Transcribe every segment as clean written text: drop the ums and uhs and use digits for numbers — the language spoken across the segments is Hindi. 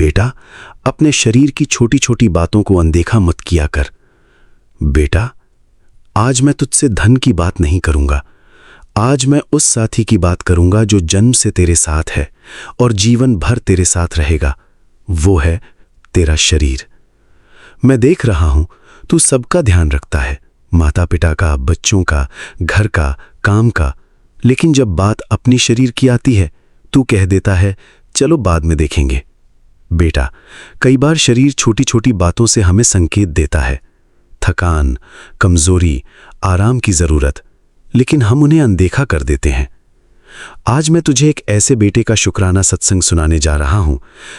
बेटा, अपने शरीर की छोटी छोटी बातों को अनदेखा मत किया कर। बेटा, आज मैं तुझसे धन की बात नहीं करूंगा। आज मैं उस साथी की बात करूंगा जो जन्म से तेरे साथ है और जीवन भर तेरे साथ रहेगा। वो है तेरा शरीर। मैं देख रहा हूं तू सबका ध्यान रखता है, माता पिता का, बच्चों का, घर का, काम का, लेकिन जब बात अपनी शरीर की आती है तू कह देता है चलो बाद में देखेंगे। बेटा, कई बार शरीर छोटी छोटी बातों से हमें संकेत देता है, थकान, कमजोरी, आराम की जरूरत, लेकिन हम उन्हें अनदेखा कर देते हैं। आज मैं तुझे एक ऐसे बेटे का शुक्राना सत्संग सुनाने जा रहा हूं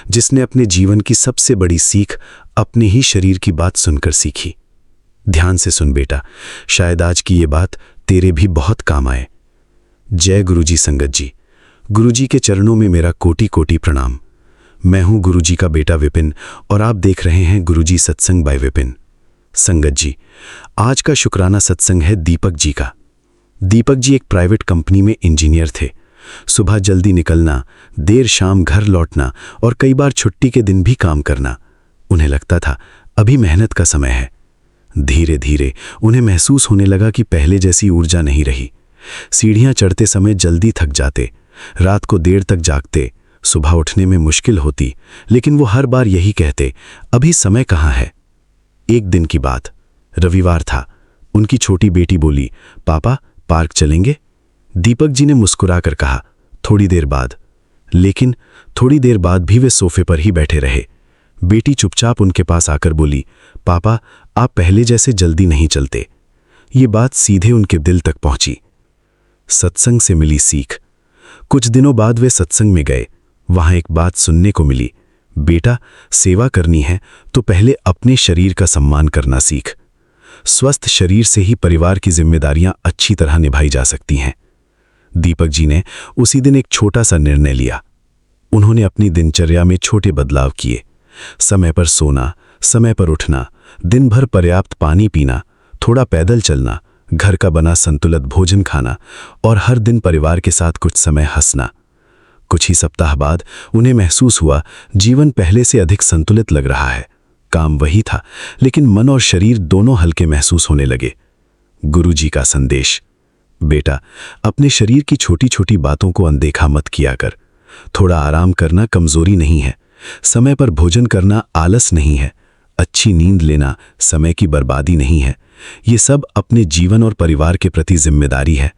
जिसने अपने जीवन की सबसे बड़ी सीख अपने ही शरीर की बात सुनकर सीखी। ध्यान से सुन बेटा, शायद आज की ये बात तेरे भी बहुत काम आए। जय गुरुजी संगत जी। गुरुजी के चरणों में मेरा कोटि कोटि प्रणाम। मैं हूं गुरुजी का बेटा विपिन और आप देख रहे हैं गुरुजी सत्संग बाय विपिन। संगत जी, आज का शुक्राना सत्संग है दीपक जी का। दीपक जी एक प्राइवेट कंपनी में इंजीनियर थे। सुबह जल्दी निकलना, देर शाम घर लौटना और कई बार छुट्टी के दिन भी काम करना। उन्हें लगता था अभी मेहनत का समय है। धीरे धीरे उन्हें महसूस होने लगा कि पहले जैसी ऊर्जा नहीं रही। सीढ़ियां चढ़ते समय जल्दी थक जाते, रात को देर तक जागते, सुबह उठने में मुश्किल होती, लेकिन वो हर बार यही कहते अभी समय कहाँ है। एक दिन की बात, रविवार था। उनकी छोटी बेटी बोली, पापा पार्क चलेंगे? दीपक जी ने मुस्कुराकर कहा, थोड़ी देर बाद। लेकिन थोड़ी देर बाद भी वे सोफे पर ही बैठे रहे। बेटी चुपचाप उनके पास आकर बोली, पापा आप पहले जैसे जल्दी नहीं चलते। ये बात सीधे उनके दिल तक पहुंची। सत्संग से मिली सीख। कुछ दिनों बाद वे सत्संग में गए। वहां एक बात सुनने को मिली, बेटा सेवा करनी है तो पहले अपने शरीर का सम्मान करना सीख। स्वस्थ शरीर से ही परिवार की जिम्मेदारियां अच्छी तरह निभाई जा सकती हैं। दीपक जी ने उसी दिन एक छोटा सा निर्णय लिया। उन्होंने अपनी दिनचर्या में छोटे बदलाव किए। समय पर सोना, समय पर उठना, दिन भर पर्याप्त पानी पीना, थोड़ा पैदल चलना, घर का बना संतुलित भोजन खाना और हर दिन परिवार के साथ कुछ समय हंसना। कुछ ही सप्ताह बाद उन्हें महसूस हुआ जीवन पहले से अधिक संतुलित लग रहा है। काम वही था, लेकिन मन और शरीर दोनों हल्के महसूस होने लगे। गुरुजी का संदेश, बेटा अपने शरीर की छोटी छोटी बातों को अनदेखा मत किया कर। थोड़ा आराम करना कमजोरी नहीं है, समय पर भोजन करना आलस नहीं है, अच्छी नींद लेना समय की बर्बादी नहीं है। ये सब अपने जीवन और परिवार के प्रति जिम्मेदारी है।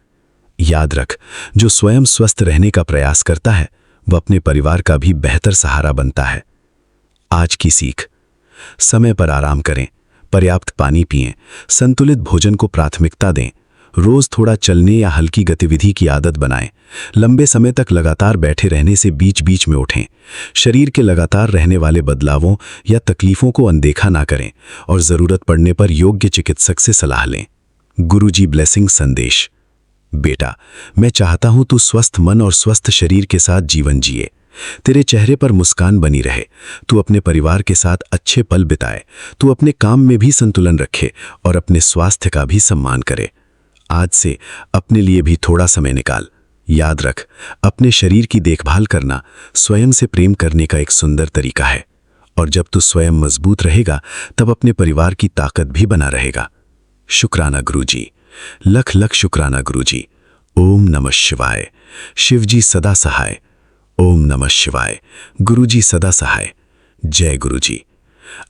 याद रख, जो स्वयं स्वस्थ रहने का प्रयास करता है वह अपने परिवार का भी बेहतर सहारा बनता है। आज की सीख, समय पर आराम करें, पर्याप्त पानी पिएं, संतुलित भोजन को प्राथमिकता दें, रोज थोड़ा चलने या हल्की गतिविधि की आदत बनाएं, लंबे समय तक लगातार बैठे रहने से बीच बीच में उठें, शरीर के लगातार रहने वाले बदलावों या तकलीफों को अनदेखा ना करें और जरूरत पड़ने पर योग्य चिकित्सक से सलाह लें। गुरुजी ब्लेसिंग संदेश, बेटा मैं चाहता हूं तू स्वस्थ मन और स्वस्थ शरीर के साथ जीवन जिए। तेरे चेहरे पर मुस्कान बनी रहे, तू अपने परिवार के साथ अच्छे पल बिताए, तू अपने काम में भी संतुलन रखे और अपने स्वास्थ्य का भी सम्मान करे। आज से अपने लिए भी थोड़ा समय निकाल। याद रख, अपने शरीर की देखभाल करना स्वयं से प्रेम करने का एक सुंदर तरीका है और जब तू स्वयं मजबूत रहेगा तब अपने परिवार की ताकत भी बना रहेगा। शुक्राना गुरुजी, लख लख शुक्राना गुरुजी। ओम नमः शिवाय। शिवजी सदा सहाय। ओम नमः शिवाय। गुरुजी सदा सहाय। जय गुरुजी।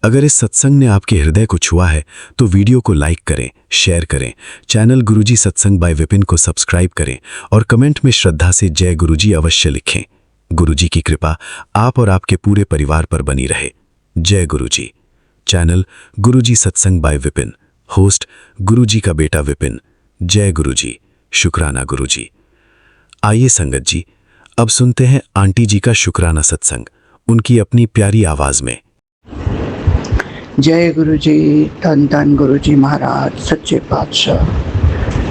अगर इस सत्संग ने आपके हृदय को छुआ है तो वीडियो को लाइक करें, शेयर करें, चैनल गुरुजी सत्संग बाय विपिन को सब्सक्राइब करें और कमेंट में श्रद्धा से जय गुरुजी अवश्य लिखें। गुरुजी की कृपा आप और आपके पूरे परिवार पर बनी रहे। जय गुरुजी। चैनल गुरुजी सत्संग बाय विपिन, होस्ट गुरुजी का बेटा विपिन। जय गुरुजी। शुक्राना गुरुजी। आइए संगत जी, अब सुनते हैं आंटी जी का शुक्राना सत्संग उनकी अपनी प्यारी आवाज में। जय गुरु जी, धन धन गुरु जी महाराज, सच्चे पातशाह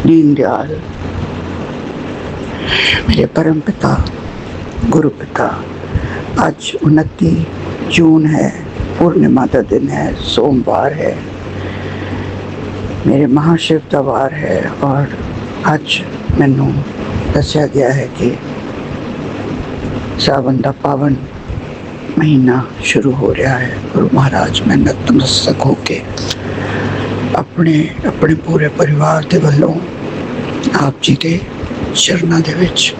दीनदयाल, मेरे परम पिता गुरु पिता। आज 29 जून है, पूर्णिमा का दिन है, सोमवार है, मेरे महाशिव का वार है और आज मैनू दस्या गया है कि सावन का पावन महीना शुरू हो रहा है गुरु महाराज। मैं नतमस्तक होके अपने अपने पूरे परिवार ਦੇ ਵੱਲੋਂ ਆਪ ਜੀ ਦੇ ਚਰਨਾਂ ਦੇ ਵਿੱਚ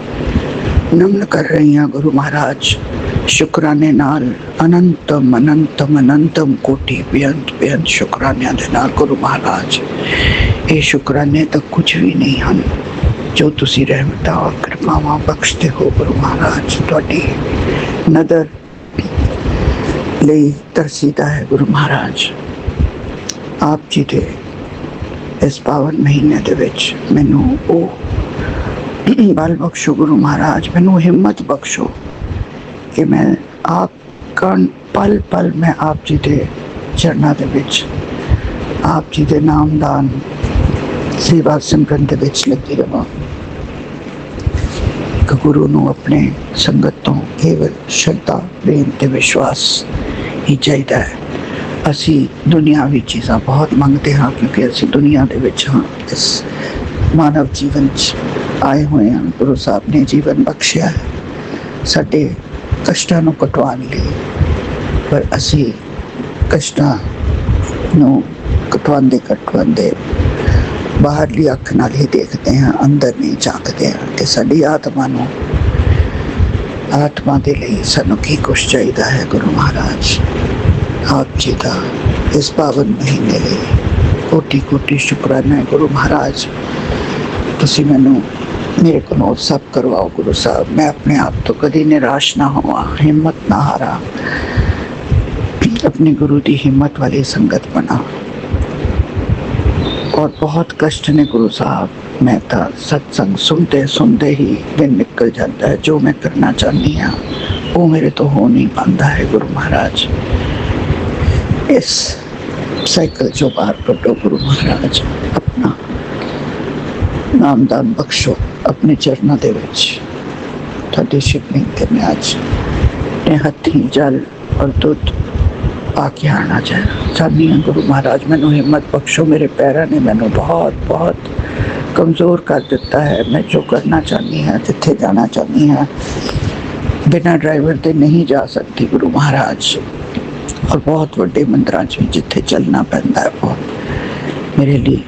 ਨਮਨ ਕਰ ਰਹੀ ਹਾਂ ਗੁਰੂ ਮਹਾਰਾਜ। ਸ਼ੁਕਰਾਨੇ ਨਾਲ ਅਨੰਤਮ ਅਨੰਤਮ ਅਨੰਤਮ ਕੋਟੀ ਬੇਅੰਤ ਬੇਅੰਤ ਸ਼ੁਕਰਾਨਿਆਂ ਦੇ ਨਾਲ ਗੁਰੂ ਮਹਾਰਾਜ। ਇਹ ਸ਼ੁਕਰਾਨੇ ਤਾਂ ਕੁਝ ਵੀ ਨਹੀਂ ਹਨ ਜੋ ਤੁਸੀਂ ਰਹਿਮਤਾਂ ਔਰ ਕਿਰਪਾਵਾਂ ਬਖਸ਼ਦੇ ਹੋ ਗੁਰੂ ਮਹਾਰਾਜ। ਤੁਹਾਡੀ ਨਦਰ ਲਈ ਤਰਸੀਦਾ ਹੈ ਗੁਰੂ ਮਹਾਰਾਜ। ਆਪ ਜੀ ਦੇ ਇਸ ਪਾਵਨ ਮਹੀਨੇ ਦੇ ਵਿੱਚ ਮੈਨੂੰ ਉਹ ਬਲ ਬਖਸ਼ੋ ਗੁਰੂ ਮਹਾਰਾਜ, ਮੈਨੂੰ ਹਿੰਮਤ ਬਖਸ਼ੋ ਕਿ ਮੈਂ ਆਪ ਕਣ ਪਲ ਪਲ ਮੈਂ ਆਪ ਜੀ ਦੇ ਚਰਨਾਂ ਦੇ ਵਿੱਚ ਆਪ ਜੀ ਦੇ ਨਾਮਦਾਨ ਸੇਵਾ ਸਿਮਰਨ ਦੇ ਵਿੱਚ ਲੱਗੀ ਰਹਾਂ। ਕਿ ਗੁਰੂ ਨੂੰ ਆਪਣੇ ਸੰਗਤ ਤੋਂ ਕੇਵਲ ਸ਼ਰਧਾ ਪ੍ਰੇਮ ਤੇ ਵਿਸ਼ਵਾਸ ਹੀ ਚਾਹੀਦਾ ਹੈ। ਅਸੀਂ ਦੁਨਿਆਵੀ ਚੀਜ਼ਾਂ ਬਹੁਤ ਮੰਗਦੇ ਹਾਂ ਕਿਉਂਕਿ ਅਸੀਂ ਦੁਨੀਆ ਦੇ ਵਿੱਚ ਹਾਂ, ਇਸ ਮਾਨਵ ਜੀਵਨ 'ਚ ਆਏ ਹੋਏ ਹਾਂ। ਗੁਰੂ ਸਾਹਿਬ ਨੇ ਜੀਵਨ ਬਖਸ਼ਿਆ ਹੈ ਸਾਡੇ ਕਸ਼ਟਾਂ ਨੂੰ ਕਟਵਾਉਣ ਲਈ, ਪਰ ਅਸੀਂ ਕਸ਼ਟਾਂ ਨੂੰ ਕਟਵਾਉਂਦੇ ਬਾਹਰਲੀ ਅੱਖ ਨਾਲ ਹੀ ਦੇਖਦੇ ਹਾਂ, ਅੰਦਰ ਨਹੀਂ ਝਾਕਦੇ ਹਾਂ ਕਿ ਸਾਡੀ ਆਤਮਾ ਦੇ ਲਈ ਸਾਨੂੰ ਕੀ ਕੁਛ ਚਾਹੀਦਾ ਹੈ। ਗੁਰੂ ਮਹਾਰਾਜ ਆਪ ਜੀ ਦਾ ਇਸ ਪਾਵਨ ਮਹੀਨੇ ਲਈ ਕੋਟੀ ਕੋਟੀ ਸ਼ੁਕਰਾਨਾ ਹੈ ਗੁਰੂ ਮਹਾਰਾਜ। ਤੁਸੀਂ ਮੈਨੂੰ ਮੇਰੇ ਕੋਲੋਂ ਸਭ ਕਰਵਾਓ ਗੁਰੂ ਸਾਹਿਬ। ਮੈਂ ਆਪਣੇ ਆਪ ਤੋਂ ਕਦੀ ਨਿਰਾਸ਼ ਨਾ ਹੋਵਾਂ, ਹਿੰਮਤ ਨਾ ਹਾਰਾਂ, अपने गुरु की हिम्मत वाली संगत बना। और बहुत कष्ट ने गुरु साहब, मैं तो सत्संग सुनते सुनते ही दिन निकल जाता है। जो मैं करना चाहती हाँ वो मेरे तो हो नहीं पाता है गुरु महाराज। इस साइकिल जो बाहर कटो गुरु महाराज, अपना नामदान बख्शो अपने चरणों के विच। तुहाडी शिवलिंग ते मैं अज अपने हथी जल और दुध आके आना चाहती हाँ गुरु महाराज। मैनू हिम्मत बख्शो, मेरे पैरों ने मैनू बहुत बहुत कमज़ोर कर दिता है। मैं जो करना चाहती हाँ, जिथे जाना चाहती हाँ, बिना ड्राइवर के नहीं जा सकती गुरु महाराज। और बहुत बड़े मंदिरों भी जिथे चलना पैंदा है, बहुत मेरे लिए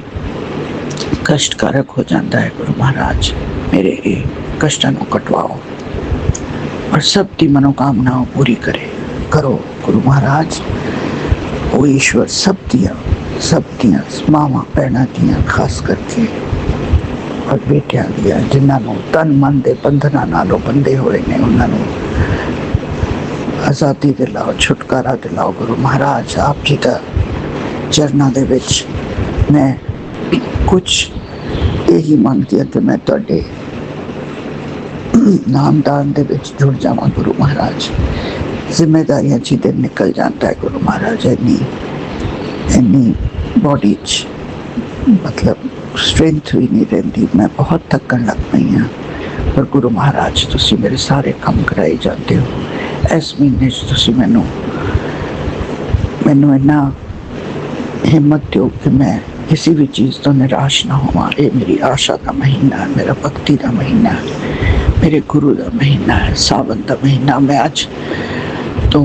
कष्टकारक हो जाता है गुरु महाराज। मेरे ये कष्टों को कटवाओ और सब की मनोकामनाओं पूरी करो गुरु महाराज। वो ईश्वर सब दियाँ मावां भैणां दियां खास करके और बेटियां दियां जिन्होंने तन मन के बंधना नालों बंधे हुए ने, उन्होंने आज़ादी दिलाओ, छुटकारा दिलाओ गुरु महाराज। आप जी का चरणों के विच मैं कुछ यही मांगती हूँ कि मैं तुहाडे नामदान दे विच जुड़ जावां गुरु महाराज। जिम्मेदारियां च दिन निकल जाता है गुरु महाराज। इन्नी बॉडी मतलब स्ट्रेंथ भी नहीं रही, मैं बहुत थकन लग पई हाँ। पर गुरु महाराज तुसी मेरे सारे काम कराई जाते हो। इस महीने तुसी मैनू इन्ना हिम्मत दो कि मैं किसी भी चीज़ तो निराश ना होवां। ये मेरी आशा का महीना है, मेरा भक्ति का महीना है, मेरे गुरु का महीना है, सावन का महीना। मैं आज तो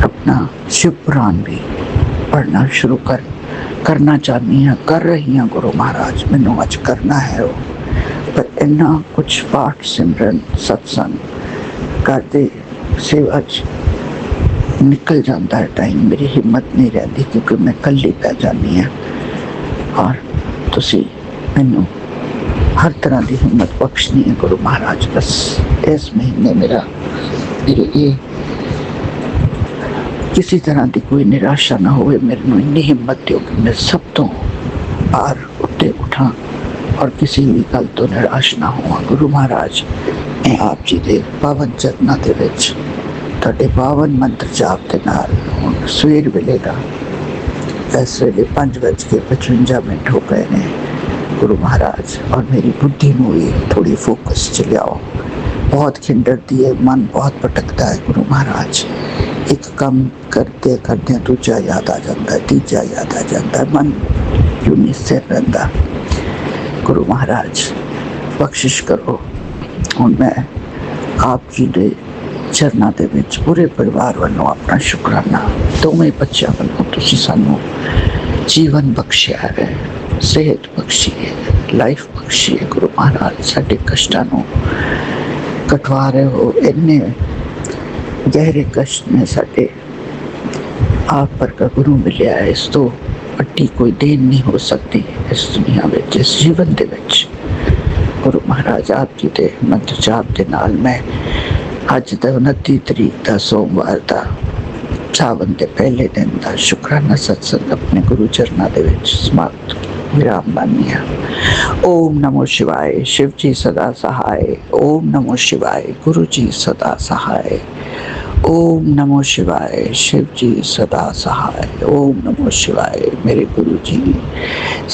अपना शिव पुराण भी पढ़ना शुरू करना चाहती हाँ, कर रही हाँ गुरु महाराज। मैनू अज करना है वो, पर इन्ना कुछ पाठ सिमरन सत्संग करते सेवा निकल जाता है टाइम, मेरी हिम्मत नहीं रहती क्योंकि मैं कल्ली पै जानी हाँ। और तुसी मैनू हर तरह की हिम्मत बख्शनी है गुरु महाराज। बस इस महीने मेरे ये किसी तरह की कोई निराशा ना हो। मेरे को इन्नी हिम्मत दो कि मैं सब तो पार उत्ते उठा और किसी भी गल तो निराश ना हो गुरु महाराज। मैं आप जी के पावन चरणों के विच तुहाडे पावन मंत्र जाप के नाल हुण सवेर वेले का इस वेले 5:55 हो गए ने गुरु महाराज। और मेरी बुद्धि में भी थोड़ी फोकस च लियाओ। बहुत खिंडरती है, मन बहुत भटकता है गुरु महाराज। एक काम करते करते दूजा याद आ जाता है, तीजा याद आ जाता है, मन यूं नहीं स्थिर रहता। गुरु महाराज बख्शिश करो। हुण मैं आप जी दे ਚਰਨਾਂ ਦੇ ਵਿੱਚ ਪੂਰੇ ਪਰਿਵਾਰ ਵੱਲੋਂ ਆਪਣਾ ਸ਼ੁਕਰਾਨਾ, ਦੋਵੇਂ ਬੱਚਿਆਂ ਵੱਲੋਂ ਤੁਸੀਂ ਸਾਨੂੰ ਜੀਵਨ ਬਖਸ਼ਿਆ ਹੈ, ਸਿਹਤ ਬਖਸ਼ੀ ਹੈ, ਲਾਈਫ ਬਖਸ਼ੀ ਹੈ। ਗੁਰੂ ਮਹਾਰਾਜ ਸਾਡੇ ਕਸ਼ਟਾਂ ਨੂੰ ਕਟਵਾ ਰਹੇ ਹੋ। ਇੰਨੇ ਗਹਿਰੇ ਕਸ਼ਟ ਨੇ ਸਾਡੇ, ਆਪ ਵਰਗਾ ਗੁਰੂ ਮਿਲਿਆ ਹੈ, ਇਸ ਤੋਂ ਵੱਡੀ ਕੋਈ ਦੇਣ ਨਹੀਂ ਹੋ ਸਕਦੀ ਇਸ ਦੁਨੀਆ ਵਿੱਚ, ਇਸ ਜੀਵਨ ਦੇ ਵਿੱਚ। ਗੁਰੂ ਮਹਾਰਾਜ ਆਪ ਜੀ ਦੇ ਮੰਤਰ ਜਾਪ ਦੇ ਨਾਲ ਮੈਂ ਅੱਜ ਦਾ 29 ਤਰੀਕ ਦਾ ਸੋਮਵਾਰ ਦਾ ਸਾਵਨ ਦੇ ਪਹਿਲੇ ਦਿਨ ਦਾ ਸ਼ੁਕਰਾਨਾ ਸਤਸੰਗ ਆਪਣੇ ਗੁਰੂ ਚਰਨਾਂ ਦੇ ਵਿੱਚ ਸਮਾਪਤ ਵਿਰਾਮ ਲਾਉਂਦੀ ਹਾਂ। ਓਮ ਨਮੋ ਸ਼ਿਵਾਏ, शिव जी सदा सहाय। ओम नमो शिवाय, गुरु जी सदा सहाय। ओम नमो शिवाय, शिव जी सदा सहाय। ओम नमो शिवाय, मेरे गुरु जी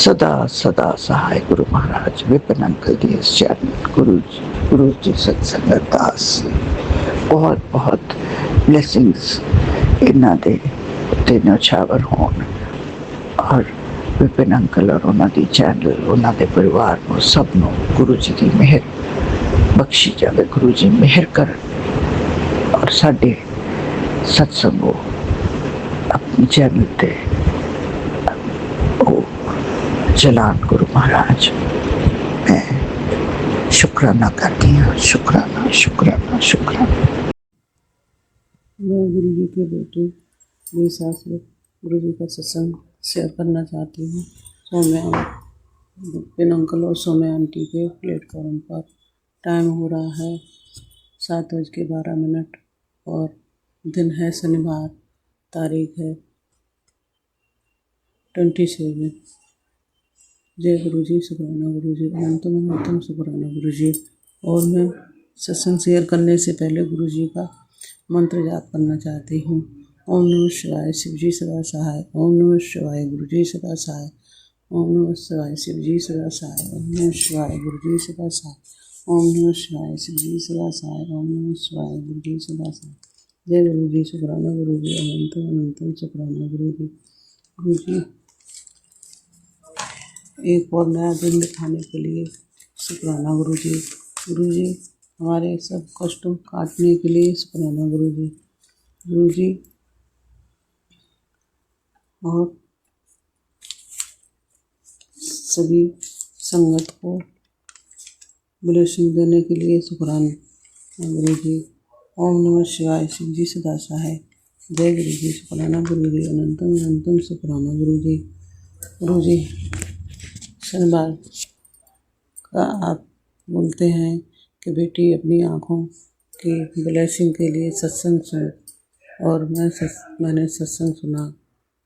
सदा सदा सहाय। गुरु महाराज विपिन अंकल जी इस चैनल गुरु जी सत्संग अरदास, बहुत बहुत ब्लेसिंग्स इन्हां दे उत्ते न्यौछावर होण, और विपिन अंकल और उन्होंने चैनल उन्होंने परिवार को सब नो गुरु जी की मेहर बख्शी जाए। गुरु जी मेहर कर और साडे सत्संगों अपने चैनल पे चलान गुरु महाराज। मैं शुक्राना करती हूँ, शुक्राना शुक्राना शुक्राना। मैं गुरु जी के बेटे मेरे साथ में गुरु जी का सत्संग शेयर करना चाहती हूँ। सौम्या पिन अंकल और सौम्या आंटी के प्लेटफॉर्म पर टाइम हो रहा है 7:12 और दिन है शनिवार, तारीख है 27। जय गुरु जी, शुक्राना गुरु जी, अनंतम अनंतम शुक्राना गुरु जी। और मैं सत्संग शेयर करने से पहले गुरु जी का मंत्र जाप करना चाहती हूँ। ओम नमः शिवाय, शिव जी सदा सहाय। ओम नमः शिवाय, गुरु जी सदा सहाय। ओम नमः शिवाय, शिव जी सदा सहाय। ओम नमः शिवाय, गुरु जी सदा सहाय। ओम नमः शिवाय, शिव जी सदा सहाय। ओम नमः शिवाय, गुरु जी सदा सहाय। जय गुरु जी, शुक्राना गुरु जी, अनंतम अनंतम शुक्राना गुरु जी। गुरु जी एक और नया दिन दिखाने के लिए शुक्राना गुरु जी। गुरु जी हमारे सब कष्टों काटने के लिए शुक्राना गुरु जी। गुरु जी और सभी संगत को ब्लेसिंग देने के लिए शुक्राना गुरु जी। ओम नमः शिवाय, शिव जी सदा सहाय। जय गुरु जी, शुक्राना गुरु जी, अनंतम अनंतम शुक्राना गुरु जी। गुरु जी शनिवार का आप बोलते हैं कि बेटी अपनी आँखों की ब्लेसिंग के लिए सत्संग सुन, और मैंने सत्संग सुना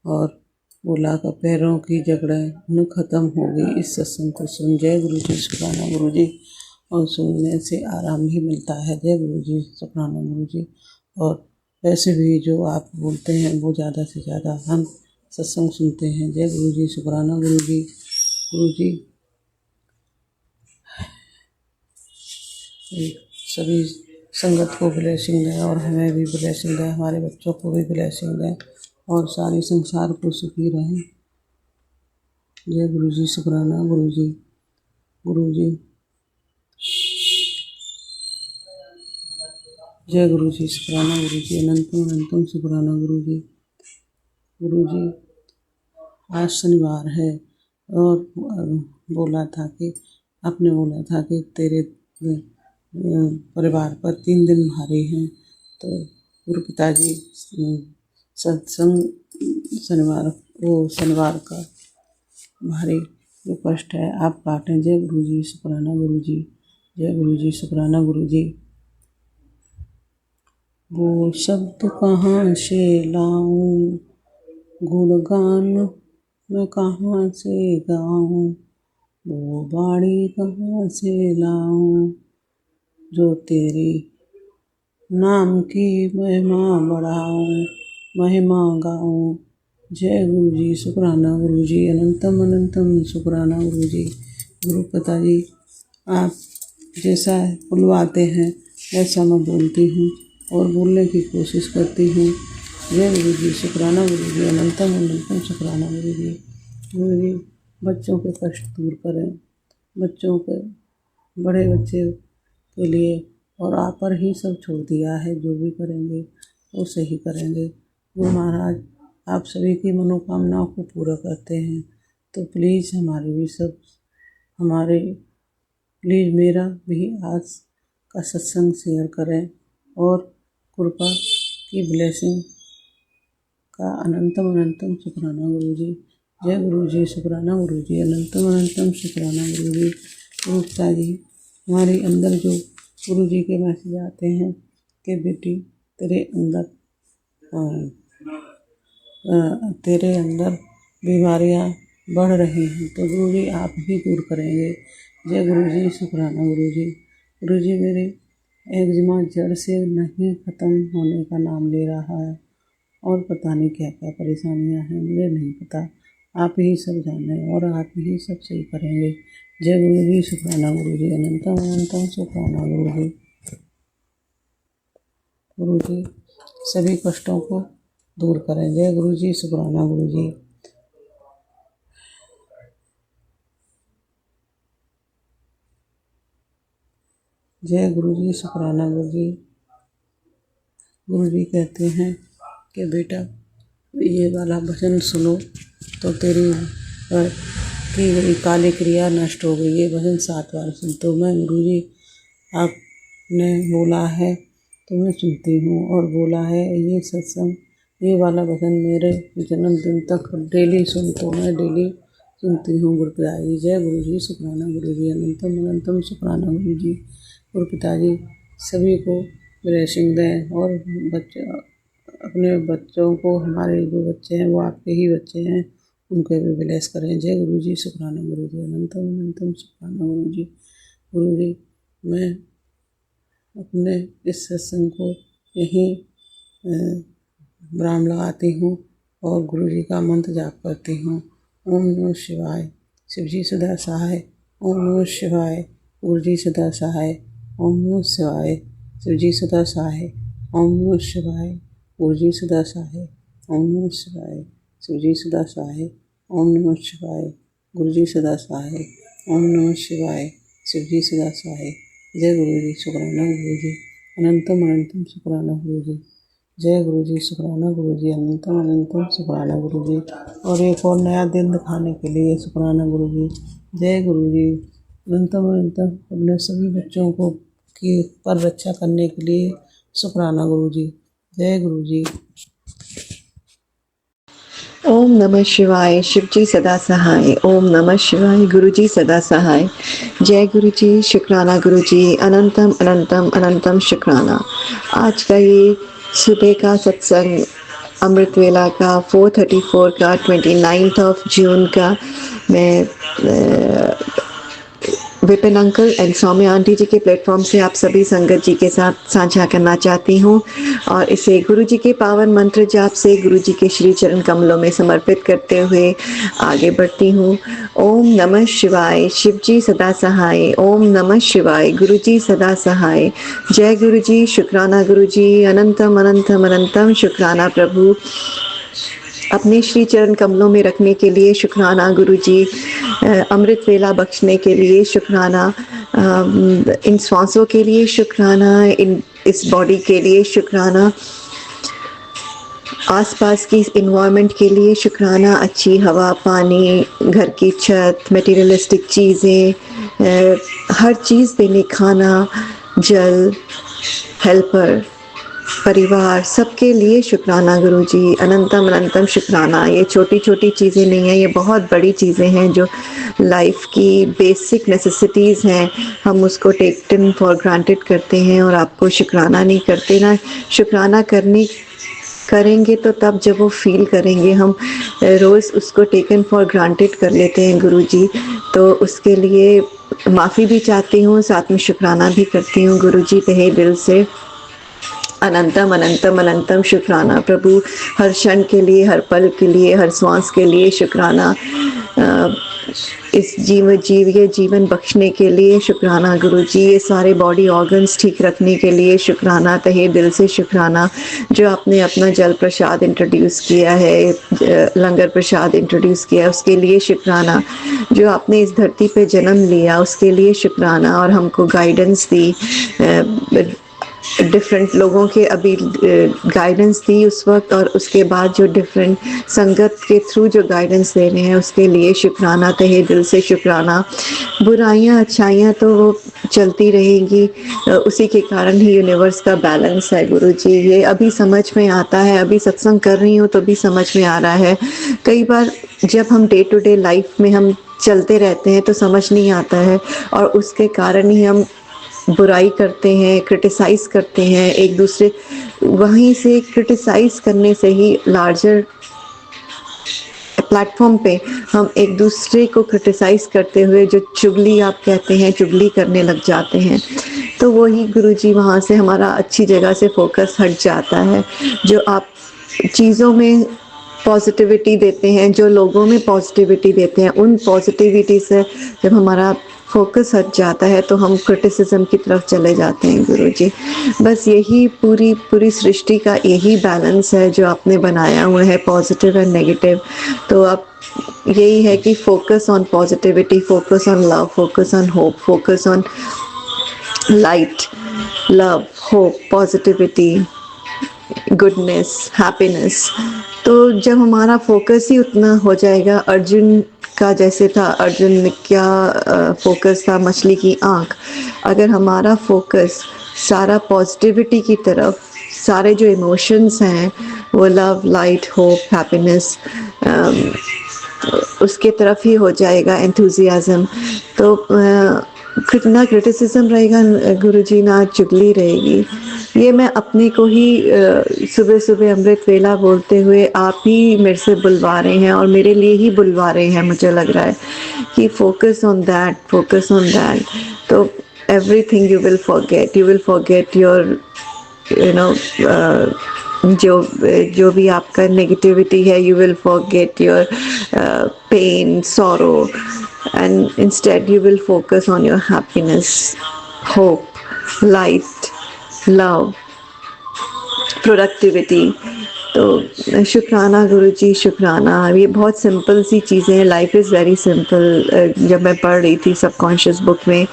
और बोला कि पैरों की जकड़ें न ख़त्म हो गई इस सत्संग को सुन। जय गुरु जी, शुक्राना गुरु जी। और सुनने से आराम भी मिलता है। जय गुरु जी, शुक्राना गुरु जी। और वैसे भी जो आप बोलते हैं वो ज़्यादा से ज़्यादा हम सत्संग सुनते हैं। जय गुरु जी, शुक्राना गुरु जी। गुरु जी सभी संगत को ब्लेसिंग दें और हमें भी ब्लेसिंग दें, हमारे बच्चों को भी ब्लेसिंग दें और सारे संसार को सुखी रहें। जय गुरु जी, शुक्राना गुरु जी। गुरु जी जय गुरु जी, शुक्राना गुरु जी, अनंतम अनंतम शुक्राना गुरु जी। गुरु जी आज शनिवार है और बोला था कि आपने बोला था कि तेरे परिवार पर 3 दिन भारी हैं, तो गुरु पिताजी सत्संग शनिवार का भारी जो कष्ट है आप काटें। जय गुरु जी, शुक्राना गुरु जी। जय गुरु जी, शुक्राना गुरु जी। वो शब्द कहाँ से लाऊं, गुणगान मैं कहाँ से गाऊं, वो बाणी कहाँ से लाऊं, जो तेरी नाम की महिमा बढ़ाऊं, महिमा गाऊं। जय गुरु जी, शुक्राना गुरु जी, अनंतम अनंतम शुक्राना गुरु जी। गुरु पिताजी आप जैसा बुलवाते हैं वैसा मैं बोलती हूँ और बोलने की कोशिश करती हूँ। जय गुरु जी, शुक्राना गुरु जी, अनंतम अनंतम शुक्राना गुरु जी। गुरु जी बच्चों के कष्ट दूर करें, बच्चों के बड़े बच्चे के लिए और आप पर ही सब छोड़ दिया है। जो भी करेंगे वो सही करेंगे। गुरु महाराज आप सभी की मनोकामनाओं को पूरा करते हैं, तो प्लीज़ मेरा भी आज का सत्संग शेयर करें और कृपा की ब्लेसिंग का अनंतम अनंतम शुक्राना गुरु जी। जय गुरु जी, शुक्राना गुरु जी, अनंतम अनंतम शुक्राना गुरु जी। गुरुता जी, हमारे अंदर जो गुरु जी के मैसेज आते हैं कि बेटी तेरे अंदर बीमारियां बढ़ रही हैं, तो गुरु जी आप ही दूर करेंगे। जय गुरु जी, शुक्राना गुरु जी। गुरु जी, मेरे एक्जिमा जड़ से नहीं ख़त्म होने का नाम ले रहा है और पता नहीं क्या क्या परेशानियां हैं, मुझे नहीं पता। आप ही सब जाने और आप ही सब सही करेंगे। जय गुरु जी, शुक्राना गुरु जी, अनंतम अनंतम शुक्राना गुरु जी। गुरु जी सभी कष्टों को दूर करें। जय गुरु जी, शुक्राना गुरु जी। जय गुरु जी, शुक्राना गुरु जी। गुरु जी कहते हैं कि बेटा ये वाला भजन सुनो तो तेरी की गई काली क्रिया नष्ट हो गई। ये भजन 7 बार सुन। तो मैं गुरु जी आपने बोला है तो मैं सुनती हूँ, और बोला है ये सत्संग ये वाला भजन मेरे जन्मदिन तक डेली सुन, तो मैं डेली सुनती हूँ। गुरु पिताजी, जय गुरु जी, शुक्राना गुरु जी, अनंतम अनंतम शुक्राना गुरु जी। गुरु पिताजी सभी को ब्लेसिंग दें और अपने बच्चों को, हमारे जो बच्चे हैं वो आपके ही बच्चे हैं, उनको भी ब्लेस करें। जय गुरु जी, शुक्राना गुरु जी, अनंतम अनंतम शुक्राना गुरु जी। गुरु जी, मैं अपने इस सत्संग को यहीं विराम लगाती हूँ और गुरु जी का मंत्र जाप करती हूँ। ओम नमः शिवाय, शिव जी सदा सहाय। ओम नमः शिवाय, गुरु जी सदा सहाय। ओम नमः शिवाय, शिव जी सदा सहाय। ओम नमः शिवाय, गुरु जी सदा सहाय। ओम नमः शिवाय, शिव जी सदा सहाय। ओम नमः शिवाय, गुरु जी सदा सहाय। ओम नमः शिवाय, शिव जी सदा सहाय। जय गुरु जी, शुक्राना गुरु जी, अनंतम अनंतम शुक्राना गुरु जी। जय गुरु जी, शुक्राना गुरु जी, अनंतम अनंतम शुक्राना गुरु जी। और एक और नया दिन दिखाने के लिए शुक्राना गुरु जी। जय गुरु जी, अनंतम अनंतम अपने सभी बच्चों को की पर रक्षा करने के लिए शुक्राना गुरु जी। जय गुरु जी। ओम नमः शिवाय, शिव जी सदा सहाय। ओम नमः शिवाय, गुरु जी सदा सहाय। जय गुरु जी, शुक्राना गुरु जी, अनंतम अनंतम अनंतम शुक्राना। आज का ये सुबह का सत्संग अमृत वेला का 434 का 29 जून का मैं Vipin uncle and Saumya aunty ji के प्लेटफॉर्म से आप सभी संगत जी के साथ साझा करना चाहती हूँ, और इसे गुरु जी के पावन मंत्र जाप से गुरु जी के श्री चरण कमलों में समर्पित करते हुए आगे बढ़ती हूँ। ओम नमः शिवाय, शिव जी सदा सहाय। ओम नमः शिवाय, गुरु जी सदा सहाय। जय गुरु जी, शुक्राना गुरु जी, अनंतम अनंतम अनंतम शुक्राना प्रभु। अपने श्री चरण कमलों में रखने के लिए शुक्राना गुरु जी। अमृत वेला बख्शने के लिए शुक्राना, इन श्वासों के लिए शुक्राना, इस बॉडी के लिए शुक्राना, आसपास की इन्वायरमेंट के लिए शुक्राना, अच्छी हवा, पानी, घर की छत, मटेरियलिस्टिक चीज़ें, हर चीज़ देने, खाना, जल, हेल्पर, परिवार, सबके लिए शुक्राना गुरु जी। अनंतम अनंतम शुक्राना। ये छोटी छोटी चीज़ें नहीं हैं, ये बहुत बड़ी चीज़ें हैं जो लाइफ की बेसिक नेसेसिटीज़ हैं। हम उसको टेकन फॉर ग्रांटेड करते हैं और आपको शुक्राना नहीं करते ना। शुक्राना करेंगे तो तब जब वो फील करेंगे। हम रोज़ उसको टेकन फॉर ग्रांटेड कर लेते हैं गुरु जी, तो उसके लिए माफ़ी भी चाहती हूँ, साथ में शुक्राना भी करती हूँ गुरु जी तहे दिल से। अनंतम अनंतम अनंतम शुक्राना प्रभु, हर क्षण के लिए, हर पल के लिए, हर श्वास के लिए शुक्राना। इस ये जीवन बख्शने के लिए शुक्राना गुरु जी। ये सारे बॉडी ऑर्गन्स ठीक रखने के लिए शुक्राना, तहे दिल से शुक्राना। जो आपने अपना जल प्रसाद इंट्रोड्यूस किया है, लंगर प्रसाद इंट्रोड्यूस किया है, उसके लिए शुक्राना। जो आपने इस धरती पे जन्म लिया उसके लिए शुक्राना, और हमको गाइडेंस दी, डिफरेंट लोगों के अभी गाइडेंस दी उस वक्त, और उसके बाद जो डिफरेंट संगत के थ्रू जो गाइडेंस दे रहे हैं उसके लिए शुक्राना, तहे दिल से शुक्राना। बुराइयां अच्छाइयां तो वो चलती रहेंगी, उसी के कारण ही यूनिवर्स का बैलेंस है गुरु जी। ये अभी समझ में आता है, अभी सत्संग कर रही हूँ तो भी समझ में आ रहा है। कई बार जब हम डे टू डे लाइफ में हम चलते रहते हैं तो समझ नहीं आता है, और उसके कारण ही हम बुराई करते हैं, क्रिटिसाइज़ करते हैं एक दूसरे। वहीं से क्रिटिसाइज़ करने से ही लार्जर प्लेटफॉर्म पे हम एक दूसरे को क्रिटिसाइज़ करते हुए जो चुगली आप कहते हैं, चुगली करने लग जाते हैं। तो वही गुरुजी वहाँ से हमारा अच्छी जगह से फोकस हट जाता है। जो आप चीज़ों में पॉजिटिविटी देते हैं, जो लोगों में पॉजिटिविटी देते हैं, उन पॉजिटिविटी से जब हमारा फोकस हट जाता है तो हम क्रिटिसिज्म की तरफ चले जाते हैं गुरुजी। बस यही पूरी सृष्टि का यही बैलेंस है जो आपने बनाया हुआ है, पॉजिटिव एंड नेगेटिव। तो आप यही है कि focus on positivity, focus on love, focus on hope, focus on light, love, hope, positivity, goodness, happiness. तो जब हमारा फोकस ही उतना हो जाएगा, अर्जुन का जैसे था, अर्जुन में क्या फोकस था, मछली की आँख। अगर हमारा फोकस सारा पॉजिटिविटी की तरफ, सारे जो इमोशंस हैं वो लव, लाइट, होप, हैप्पीनेस, उसके तरफ ही हो जाएगा, एंथुजियाज्म, तो कितना क्रिटिसिज्म रहेगा गुरुजी, ना चुगली रहेगी। ये मैं अपने को ही सुबह सुबह अमृत वेला बोलते हुए आप ही मेरे से बुलवा रहे हैं, और मेरे लिए ही बुलवा रहे हैं। मुझे लग रहा है कि focus on that, focus on that, तो everything you will forget your जो भी आपका नेगेटिविटी है, you will forget your pain, sorrow, and instead you will focus on your happiness, hope, light, love, productivity। तो शुक्राना गुरुजी, शुक्राना। ये बहुत सिंपल सी चीज़ें हैं, लाइफ इज़ वेरी सिंपल। जब मैं पढ़ रही थी सबकॉन्शियस बुक में,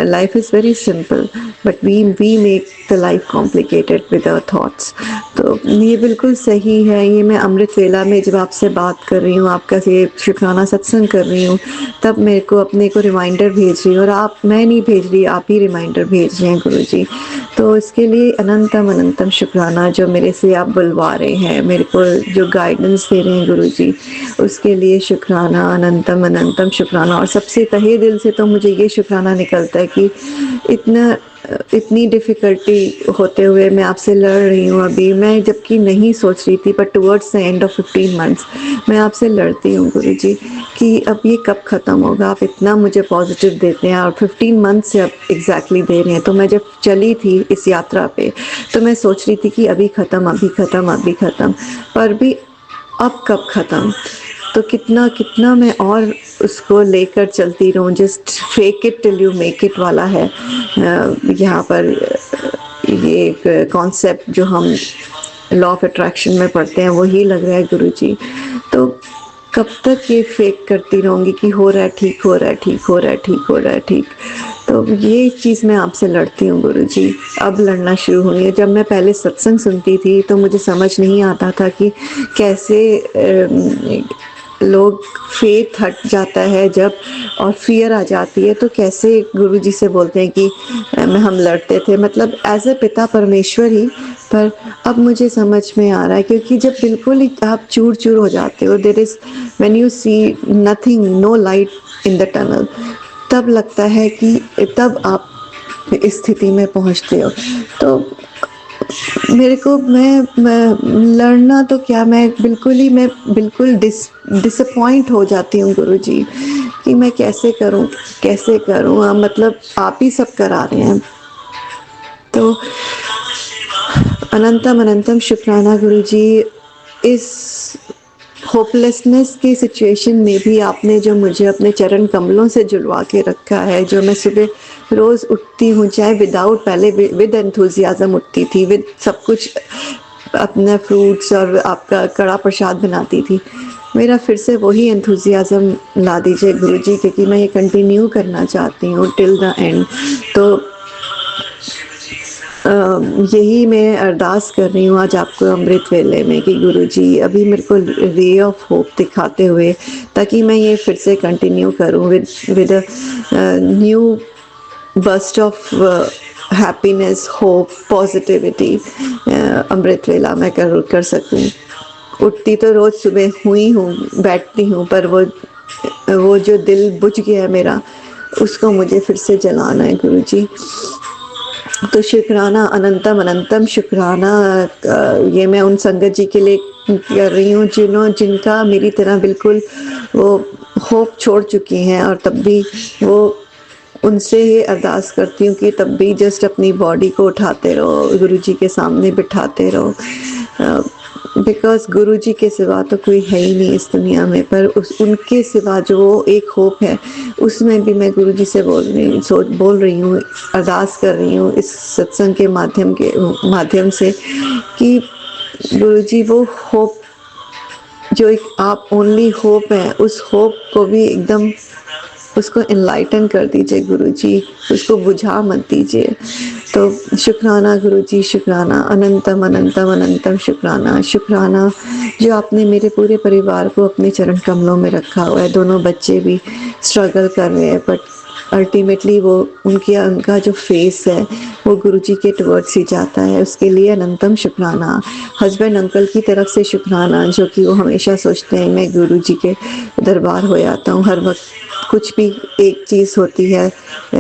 life is very simple but we make the life complicated with our thoughts. तो ये बिल्कुल सही है। ये मैं अमृत वेला में जब आपसे बात कर रही हूँ, आपका से शुक्राना सत्संग कर रही हूँ, तब मेरे को अपने को रिमाइंडर भेज रही हूँ, और मैं नहीं भेज रही, आप ही रिमाइंडर भेज रहे हैं गुरुजी। तो इसके लिए अनंतम शुक्राना, जो मेरे से आप बुलवा रहे हैं, मेरे को जो गाइडेंस दे रहे हैं गुरुजी, उसके लिए शुक्राना, अनंतम शुक्राना। और सबसे तहे दिल से तो मुझे ये शुक्राना निकलता है कि इतनी डिफ़िकल्टी होते हुए मैं आपसे लड़ रही हूँ अभी, मैं जबकि नहीं सोच रही थी, but towards the end of 15 months मैं आपसे लड़ती हूँ गुरुजी कि अब ये कब ख़त्म होगा। आप इतना मुझे पॉजिटिव देते हैं, और 15 मंथ से अब एग्जैक्टली दे रहे हैं। तो मैं जब चली थी इस यात्रा पे तो मैं सोच रही थी कि अभी ख़त्म, पर भी अब कब ख़त्म। तो कितना मैं और उसको लेकर चलती रहूँ। Just fake it till you make it वाला है यहाँ पर ये एक कॉन्सेप्ट जो हम लॉ ऑफ अट्रैक्शन में पढ़ते हैं, वही लग रहा है गुरुजी। तो कब तक ये फेक करती रहूँगी कि हो रहा है ठीक। तो ये चीज़ मैं आपसे लड़ती हूँ गुरुजी, अब लड़ना शुरू हुई है। जब मैं पहले सत्संग सुनती थी तो मुझे समझ नहीं आता था कि कैसे लोग फेथ हट जाता है जब, और फियर आ जाती है तो कैसे गुरुजी से बोलते हैं कि हम लड़ते थे, मतलब एज ए पिता परमेश्वर ही। पर अब मुझे समझ में आ रहा है, क्योंकि जब बिल्कुल ही आप चूर हो जाते हो, there is when you see nothing, no light in the tunnel, तब लगता है कि तब आप इस स्थिति में पहुंचते हो। तो मेरे को मैं लड़ना तो क्या, मैं बिल्कुल डिसअपॉइंट हो जाती हूँ गुरुजी कि मैं कैसे करूँ। मतलब आप ही सब करा रहे हैं। तो अनंतम शुक्राना गुरुजी, इस होपलेसनेस की सिचुएशन में भी आपने जो मुझे अपने चरण कमलों से जुड़वा के रखा है, जो मैं सुबह रोज़ उठती हूँ, चाहे विदाउट, पहले विद एंथुजियाज़म उठती थी, विद सब कुछ अपने फ्रूट्स और आपका कड़ा प्रसाद बनाती थी। मेरा फिर से वही एंथुजियाज़म ला दीजिए गुरुजी, क्योंकि मैं ये कंटिन्यू करना चाहती हूँ टिल द एंड। तो यही मैं अरदास कर रही हूँ आज आपको अमृत वेले में कि गुरुजी अभी मेरे को रे ऑफ होप दिखाते हुए, ताकि मैं ये फिर से कंटिन्यू करूँ with new burst of happiness, hope, positivity. अमृत वेला मैं कर सकूँ। उठती तो रोज़ सुबह हुई हूँ, बैठती हूँ, पर वो जो दिल बुझ गया है मेरा, उसको मुझे फिर से जलाना है गुरुजी। तो शुक्राना, अनंतम अनंतम शुक्राना। ये मैं उन संगत जी के लिए कर रही हूँ जिनका मेरी तरह बिल्कुल वो होप छोड़ चुकी हैं, और तब भी वो उनसे ये अरदास करती हूँ कि तब भी जस्ट अपनी बॉडी को उठाते रहो, गुरुजी के सामने बिठाते रहो, बिकॉज गुरुजी के सिवा तो कोई है ही नहीं इस दुनिया में। पर उनके सिवा जो एक होप है, उसमें भी मैं गुरुजी से बोल रही हूँ, अरदास कर रही हूँ इस सत्संग के माध्यम से कि गुरुजी वो होप जो एक आप ओनली होप है, उस होप को भी एकदम उसको इनलाइटन कर दीजिए गुरुजी, उसको बुझा मत दीजिए। तो शुक्राना गुरुजी, शुक्राना, अनंतम अनंतम अनंतम शुक्राना। शुक्राना जो आपने मेरे पूरे परिवार को अपने चरण कमलों में रखा हुआ है। दोनों बच्चे भी स्ट्रगल कर रहे हैं, बट अल्टीमेटली वो उनका जो फेस है वो गुरुजी के टुवर्ड्स ही जाता है, उसके लिए अनंतम शुक्राना। हस्बैंड अंकल की तरफ से शुक्राना, जो कि वो हमेशा सोचते हैं मैं गुरुजी के दरबार हो जाता हूँ, हर वक्त कुछ भी एक चीज़ होती है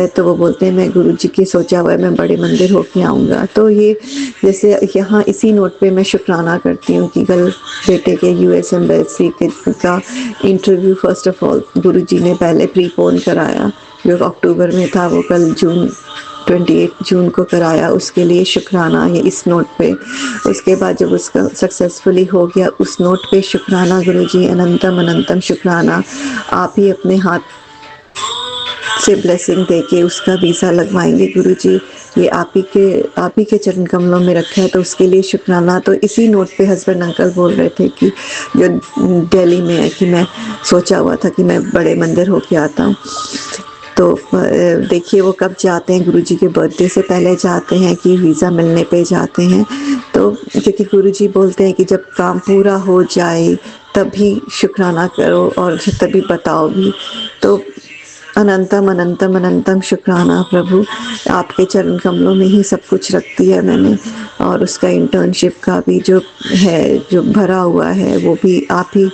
तो वो बोलते हैं मैं गुरुजी की सोचा हुआ है, मैं बड़े मंदिर होके आऊँगा। तो ये जैसे यहाँ इसी नोट पे मैं शुक्राना करती हूँ कि कल बेटे के यूएस एम्बेसी का इंटरव्यू फर्स्ट ऑफ ऑल गुरुजी ने पहले प्रीपोन कराया, जो अक्टूबर में था, वो कल 28 जून को कराया। उसके लिए शुक्राना ये इस नोट पे। उसके बाद जब उसका सक्सेसफुली हो गया, उस नोट पे शुक्राना गुरुजी, अनंतम अनंतम शुक्राना। आप ही अपने हाथ से ब्लेसिंग देके उसका वीज़ा लगवाएंगे गुरुजी, ये आप ही के चरण कमलों में रखा है, तो उसके लिए शुक्राना। तो इसी नोट पे हस्बैंड अंकल बोल रहे थे कि जो दिल्ली में है कि मैं सोचा हुआ था कि मैं बड़े मंदिर होके आता हूँ। तो देखिए वो कब जाते हैं, गुरुजी के बर्थडे से पहले जाते हैं कि वीज़ा मिलने पे जाते हैं। तो क्योंकि गुरुजी बोलते हैं कि जब काम पूरा हो जाए तभी शुक्राना करो और तभी बताओ भी। तो अनंतम अनंतम अनंतम शुक्राना प्रभु, आपके चरण कमलों में ही सब कुछ रख दिया मैंने, और उसका इंटर्नशिप का भी जो है, जो भरा हुआ है, वो भी आप ही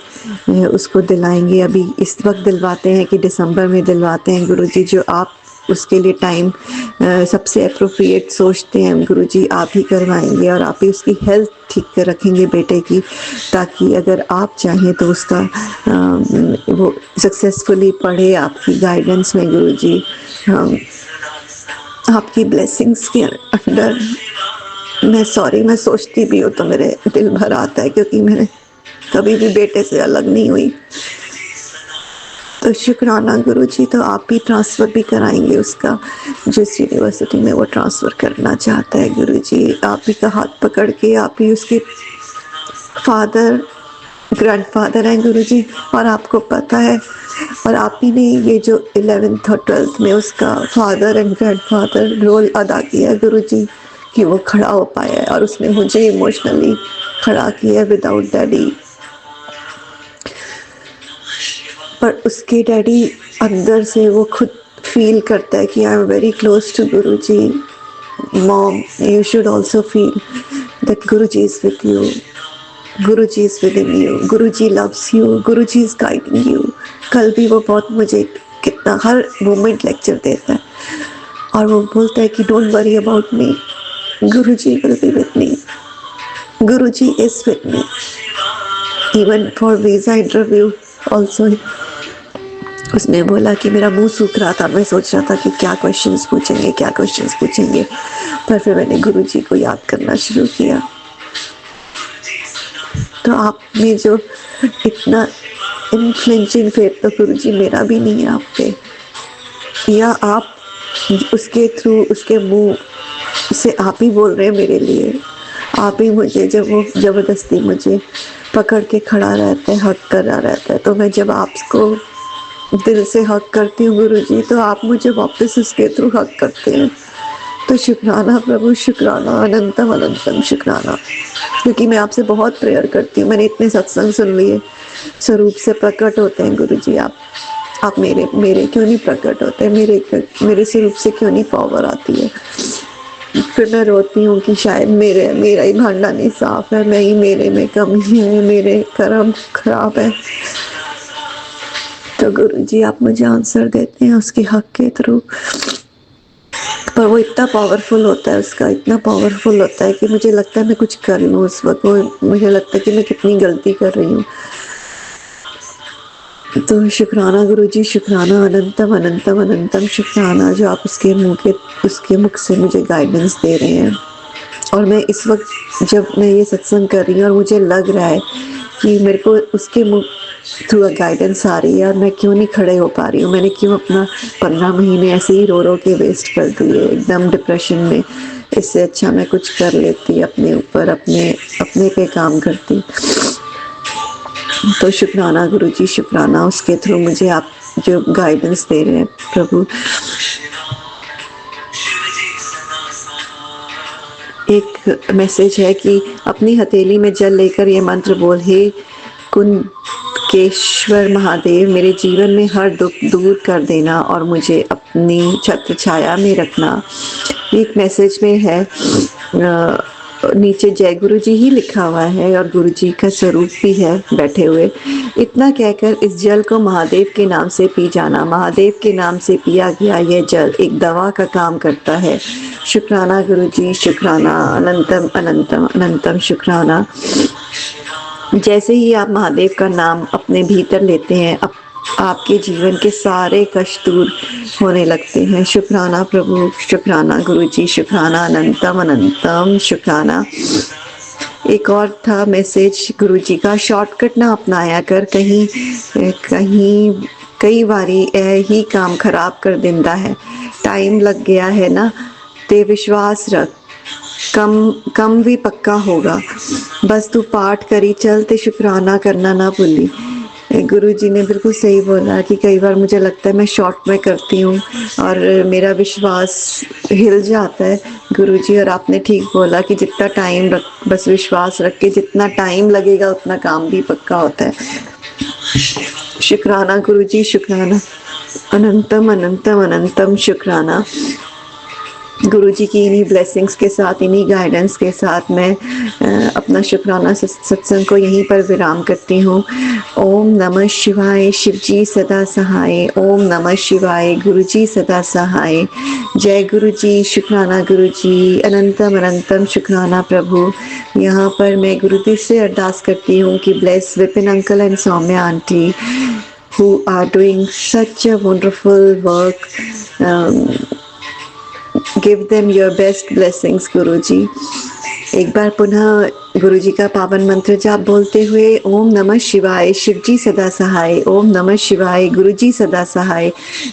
उसको दिलाएंगे। अभी इस वक्त दिलवाते हैं कि दिसंबर में दिलवाते हैं गुरुजी, जो आप उसके लिए टाइम सबसे अप्रोप्रिएट सोचते हैं गुरुजी, आप ही करवाएंगे और आप ही उसकी हेल्थ ठीक कर रखेंगे बेटे की, ताकि अगर आप चाहें तो उसका वो सक्सेसफुली पढ़े आपकी गाइडेंस में गुरुजी। आपकी ब्लेसिंग्स के अंडर मैं सोचती भी हूँ तो मेरे दिल भर आता है, क्योंकि मैंने कभी भी बेटे से अलग नहीं हुई। तो शुक्राना गुरुजी। तो आप ही ट्रांसफ़र भी कराएंगे उसका, जिस यूनिवर्सिटी में वो ट्रांसफ़र करना चाहता है गुरुजी। आप ही का हाथ पकड़ के, आप ही उसके ग्रैंडफादर हैं गुरुजी, और आपको पता है, और आप ही ने ये जो 11th और 12th में उसका फादर एंड ग्रैंडफादर रोल अदा किया गुरुजी, कि वो खड़ा हो पाया है, और उसने मुझे इमोशनली खड़ा किया विदाउट डैडी। पर उसके डैडी अंदर से वो खुद फील करता है कि I am very close to Guruji. Mom, you should also feel that Guruji is with you, Guruji is within you, Guruji loves you, Guruji is guiding you. कल भी वो बहुत मुझे कितना हर मोमेंट लेक्चर देता है, और वो बोलता है कि don't worry about me, Guruji will be with me, Guruji is with me. Even for visa interview also उसने बोला कि मेरा मुंह सूख रहा था, मैं सोच रहा था कि क्या क्वेश्चंस पूछेंगे, पर फिर मैंने गुरुजी को याद करना शुरू किया। तो आप में जो इतना इन्फ्लुएंशियल फेथ तो गुरु जी मेरा भी नहीं है आप पे, या आप उसके थ्रू उसके मुंह से आप ही बोल रहे हैं मेरे लिए। आप ही मुझे, जब वो ज़बरदस्ती मुझे पकड़ के खड़ा रहता है, हक कर रहा रहता है, तो मैं जब आपको दिल से हक करती हूँ गुरु जी, तो आप मुझे वापस उसके थ्रू हक करते हैं। तो शुक्राना प्रभु, शुक्राना, अनंतम अनंतम शुक्राना, क्योंकि मैं आपसे बहुत प्रेयर करती हूँ। मैंने इतने सत्संग सुन लिए, स्वरूप से प्रकट होते हैं गुरु जी आप मेरे क्यों नहीं प्रकट होते, मेरे स्वरूप से क्यों नहीं पावर आती है। फिर मैं रोती हूँ कि शायद मेरा ही भांडा नहीं साफ है, मेरे में कमी है, मेरे कर्म खराब है। तो गुरु जी आप मुझे आंसर देते हैं उसके हक के थ्रू, पर वो इतना पावरफुल होता है, उसका इतना पावरफुल होता है कि मुझे लगता है मैं कुछ कर लूँ उस वक्त, मुझे लगता है कि मैं कितनी गलती कर रही हूँ। तो शुक्राना गुरु जी, शुक्राना, अनंतम अनंतम अनंतम शुक्राना, जो आप उसके मुख से मुझे गाइडेंस दे रहे हैं। और मैं इस वक्त जब मैं ये सत्संग कर रही हूँ और मुझे लग रहा है कि मेरे को उसके मुख थ्रू गाइडेंस आ रही है और मैं क्यों नहीं खड़े हो पा रही हूँ, मैंने क्यों अपना 15 महीने ऐसे ही रो के वेस्ट कर दिए एकदम डिप्रेशन में। इससे अच्छा मैं कुछ कर लेती, अपने ऊपर अपने पे काम करती। तो शुक्राना गुरु जी, शुक्राना, उसके थ्रू मुझे आप जो गाइडेंस दे रहे हैं प्रभु। एक मैसेज है कि अपनी हथेली में जल लेकर ये मंत्र बोल, हे कुंकेश्वर महादेव, मेरे जीवन में हर दुख दूर कर देना और मुझे अपनी छत्र छाया में रखना। एक मैसेज में है नीचे जय गुरु जी ही लिखा हुआ है और गुरु जी का स्वरूप भी है बैठे हुए। इतना कहकर इस जल को महादेव के नाम से पी जाना। महादेव के नाम से पिया गया यह जल एक दवा का काम करता है। शुक्राना गुरु जी, शुक्राना, अनंतम अनंतम अनंतम शुक्राना। जैसे ही आप महादेव का नाम अपने भीतर लेते हैं, आपके जीवन के सारे कष्ट दूर होने लगते हैं। शुक्राना प्रभु, शुक्राना गुरु जी, शुक्राना, अनंतम अनंतम शुक्राना। एक और था मैसेज गुरु जी का, शॉर्टकट ना अपनाया कर, कई बारी ही काम खराब कर देता है। टाइम लग गया है ना, ते विश्वास रख, कम भी पक्का होगा। बस तू पाठ करी चल, ते शुक्राना करना ना भूली। गुरु जी ने बिल्कुल सही बोला कि कई बार मुझे लगता है मैं शॉर्ट में करती हूँ और मेरा विश्वास हिल जाता है गुरु जी। और आपने ठीक बोला कि जितना टाइम बस विश्वास रख के जितना टाइम लगेगा उतना काम भी पक्का होता है। शुक्राना गुरु जी, शुक्राना, अनंतम अनंतम अनंतम शुक्राना। गुरु जी की इन्हीं ब्लेसिंग्स के साथ, इन्हीं गाइडेंस के साथ मैं अपना शुक्राना सत्संग को यहीं पर विराम करती हूँ। ओम नमः शिवाय, शिव जी सदा सहाय। ओम नमः शिवाय, गुरु जी सदा सहाय। जय गुरु जी, शुक्राना गुरु जी, अनंतम अनंतम शुक्राना प्रभु। यहाँ पर मैं गुरुदेव से अरदास करती हूँ कि bless Vipin uncle and Saumya aunty who are doing such a wonderful work. Give them your best blessings गुरुजी। एक बार पुनः गुरुजी का पावन मंत्र जाप बोलते हुए, ओम नमः शिवाय, शिव जी सदा सहाय। ओम नमः शिवाय, गुरु जी सदा सहाय।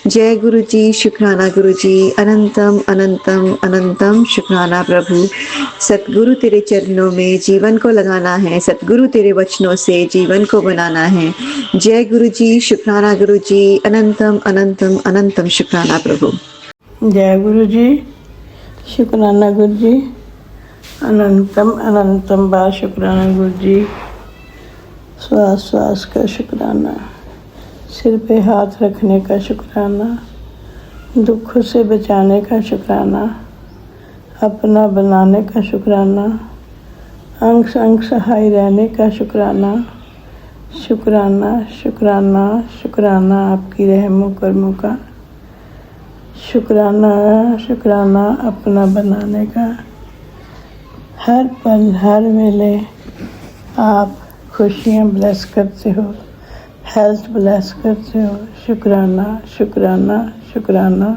जय गुरु जी, शुक्राना गुरु जी, अनंतम अनंतम अनंतम शुक्राना प्रभु। सतगुरु तेरे चरणों में जीवन को लगाना है, सतगुरु तेरे वचनों से जीवन को बनाना है। जय गुरु जी, शुक्राना गुरु जी, अनंतम अनंतम अनंतम शुक्राना प्रभु। जय गुरु जी, शुक्राना गुरु जी, अनंतम अनंतम बार शुक्राना गुरु जी। श्वास श्वास का शुक्राना, सिर पे हाथ रखने का शुक्राना, दुख से बचाने का शुक्राना, अपना बनाने का शुक्राना, अंश अंश सहाय रहने का शुक्राना। शुक्राना शुक्राना शुक्राना आपकी रहमो कर्मों का। शुक्राना शुक्राना अपना बनाने का। हर पल हर वेले आप खुशियाँ ब्लेस करते हो, हेल्थ ब्लेस करते हो। शुक्राना शुक्राना शुक्राना।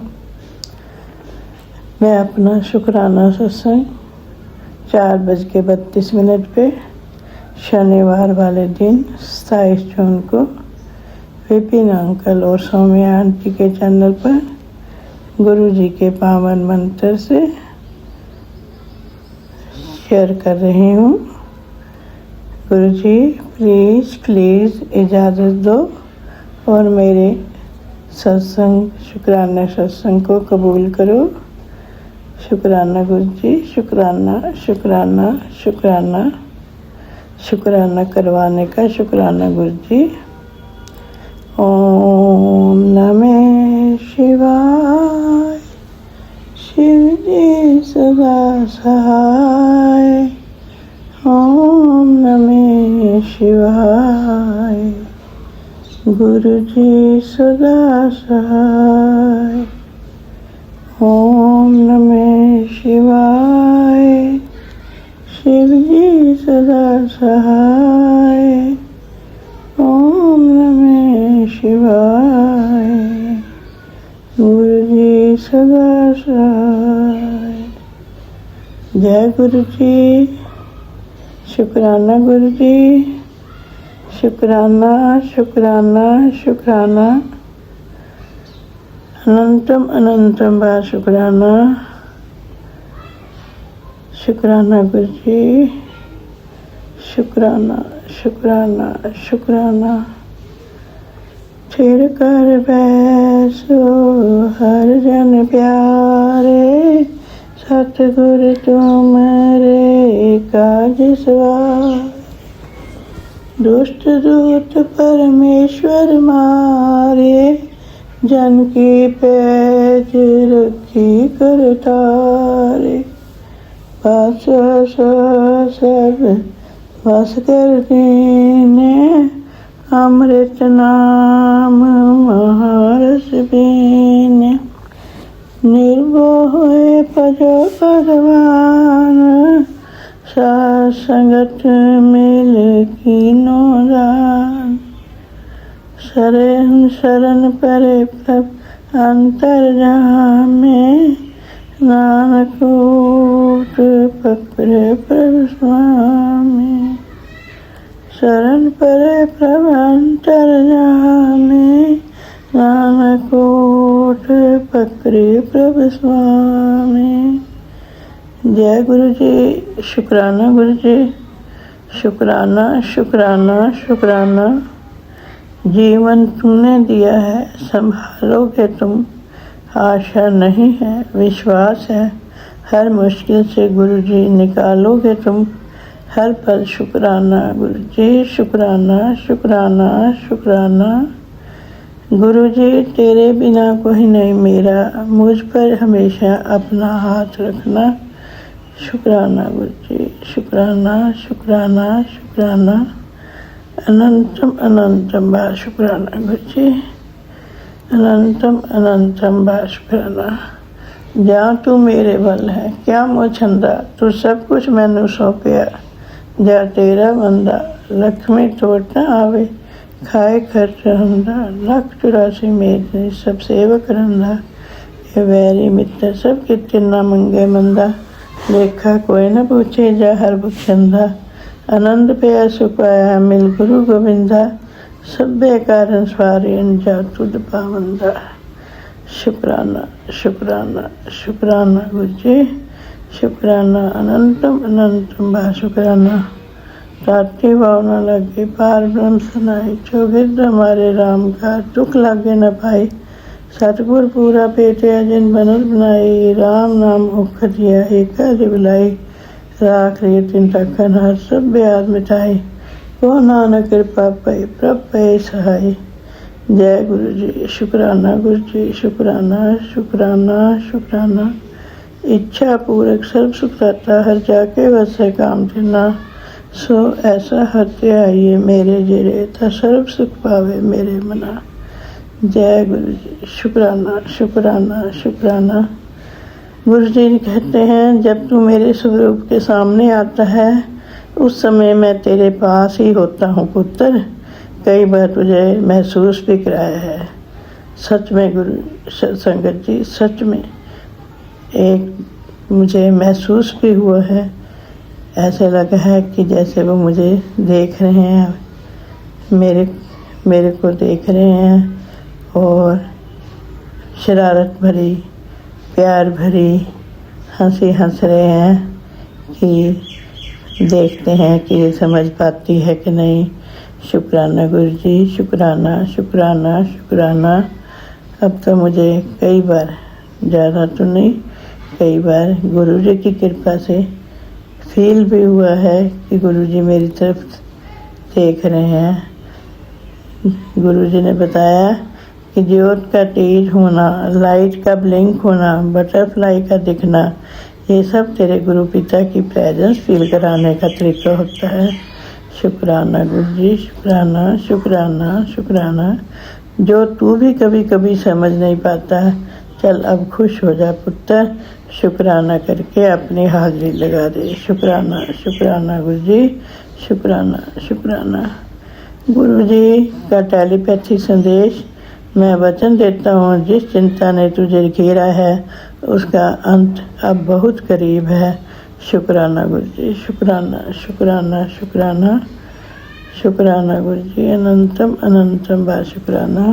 मैं अपना शुक्राना सत्संग 4:32 पे शनिवार वाले दिन 27 जून को विपिन अंकल और सौम्या आंटी के चैनल पर गुरु जी के पावन मंत्र से शेयर कर रही हूँ। गुरु जी प्लीज़ इजाज़त दो और मेरे सत्संग शुक्राना सत्संग को कबूल करो। शुक्राना गुरु जी, शुक्राना शुक्राना शुक्राना शुक्राना करवाने का शुक्राना गुरु जी। ओम नमः शिवाय। शिव जी सदा सहाय। ओम नमः शिवाय। गुरु जी सदा सहाय। ओम नमः शिवाय। शिव जी सदा सहाय। ओम नमः शिवाय। गुरु जी सदा सहाय। जय गुरु जी। शुक्राना गुरु जी। शुक्राना शुक्राना शुक्राना अनंतम अनंतम बार शुक्राना। शुक्राना गुरु जी। शुक्राना शुक्राना शुक्राना। फिर कर बैसो हर जन प्यारे, सतगुर तुमरे काज सवार। दुष्ट दूत परमेश्वर मारे, जन की पैज रखी कर तारे। पास सब बस कर दीने, अमृत नाम महारस पीने। निर्भय होए पजो पदवान, साथ संगत मिल कीनो दान। शरण शरण परे प्रभ अंतर जहाँ में, नानक ऊट पकड़े प्रभु स्वामी। शरण परे प्रभु अंतर जहाँ में, नानक ऊट पकड़े प्रभु स्वामी। जय गुरु जी। शुक्राना गुरु जी। शुक्राना शुक्राना शुक्राना। जीवन तुमने दिया है, संभालोगे तुम। आशा नहीं है, विश्वास है, हर मुश्किल से गुरु जी निकालोगे तुम। हर पल शुक्राना गुरु जी। शुक्राना शुक्राना शुक्राना। गुरु जी तेरे बिना कोई नहीं मेरा, मुझ पर हमेशा अपना हाथ रखना। शुक्राना गुरु जी। शुक्राना शुक्राना शुक्राना। अनंतम अनंतम बार शुक्राना गुरु जी। अनंतम अनंतम बार शुक्राना। जा तू मेरे बल है, क्या मोह छंदा, तू सब कुछ मैनू सौंपिया। जा तेरा बंदा, लक्ष्मी तोड़ ना आवे, खाए खर्च रंदा। 184 मेरे सब सेवक रंदा, ये वैरी मित्र सब कितने ना मंगे मंदा। लेखा कोई न पूछे, जा हर बुखंदा। आनंद पया सुपाया, मिल गुरु गोविंदा। सभ्य कारण स्वारी जा तुद पावंदा। शुक्राना शुक्राना शुक्राना गुरु जी। शुक्राना अनंतम अनंतम बा शुक्राना। ताती भावना लगे पार ब्रह्म सनाई, चौगिर्द हमारे राम का दुख लागे न पाई। सतगुर पूरा पेटे जिन बनल बनाई, राम नाम मुख दिया एक बुलाई। राख रे तिन तखन हर सब ब्याज मिटाई, वो नानक कृपा पाई प्रभ पे सहाय। जय गुरु जी। शुक्राना गुरु जी। शुक्राना शुक्राना शुक्राना। इच्छा पूरक सर्व सुख दाता, हर जाके वसे काम देना। सो ऐसा हत्या आइए मेरे जिरे, ता सर्व सुख पावे मेरे मना। जय गुरु जी। शुक्राना शुक्राना शुक्राना। गुरु जी कहते हैं, जब तू मेरे स्वरूप के सामने आता है, उस समय मैं तेरे पास ही होता हूँ पुत्र। कई बार तुझे महसूस भी कराया है। सच में गुरु संगत जी, सच में एक मुझे महसूस भी हुआ है। ऐसे लगा है कि जैसे वो मुझे देख रहे हैं, मेरे को देख रहे हैं और शरारत भरी, प्यार भरी हंसी हंस रहे हैं कि देखते हैं कि ये समझ पाती है कि नहीं। शुक्राना गुरु जी, शुक्राना शुक्राना शुक्राना। अब तो मुझे कई बार, ज़्यादा तो नहीं, कई बार गुरु जी की कृपा से फील भी हुआ है कि गुरु जी मेरी तरफ देख रहे हैं। गुरु जी ने बताया कि ज्योत का तेज होना, लाइट का ब्लिंक होना, बटरफ्लाई का दिखना, ये सब तेरे गुरु पिता की प्रेजेंस फील कराने का तरीका होता है। शुक्राना गुरु जी, शुक्राना शुक्राना शुक्राना। जो तू भी कभी कभी समझ नहीं पाता, चल अब खुश हो जा पुत्र, शुक्राना करके अपनी हाजिरी लगा दे। शुक्राना शुक्राना गुरु जी, शुक्राना शुक्राना। गुरु जी का टेलीपैथी संदेश। मैं वचन देता हूँ, जिस चिंता ने तुझे घेरा है उसका अंत अब बहुत करीब है। शुक्राना गुरु जी, शुक्राना शुक्राना शुक्राना शुक्राना गुरु जी, अनंतम अनंतम बार शुक्राना।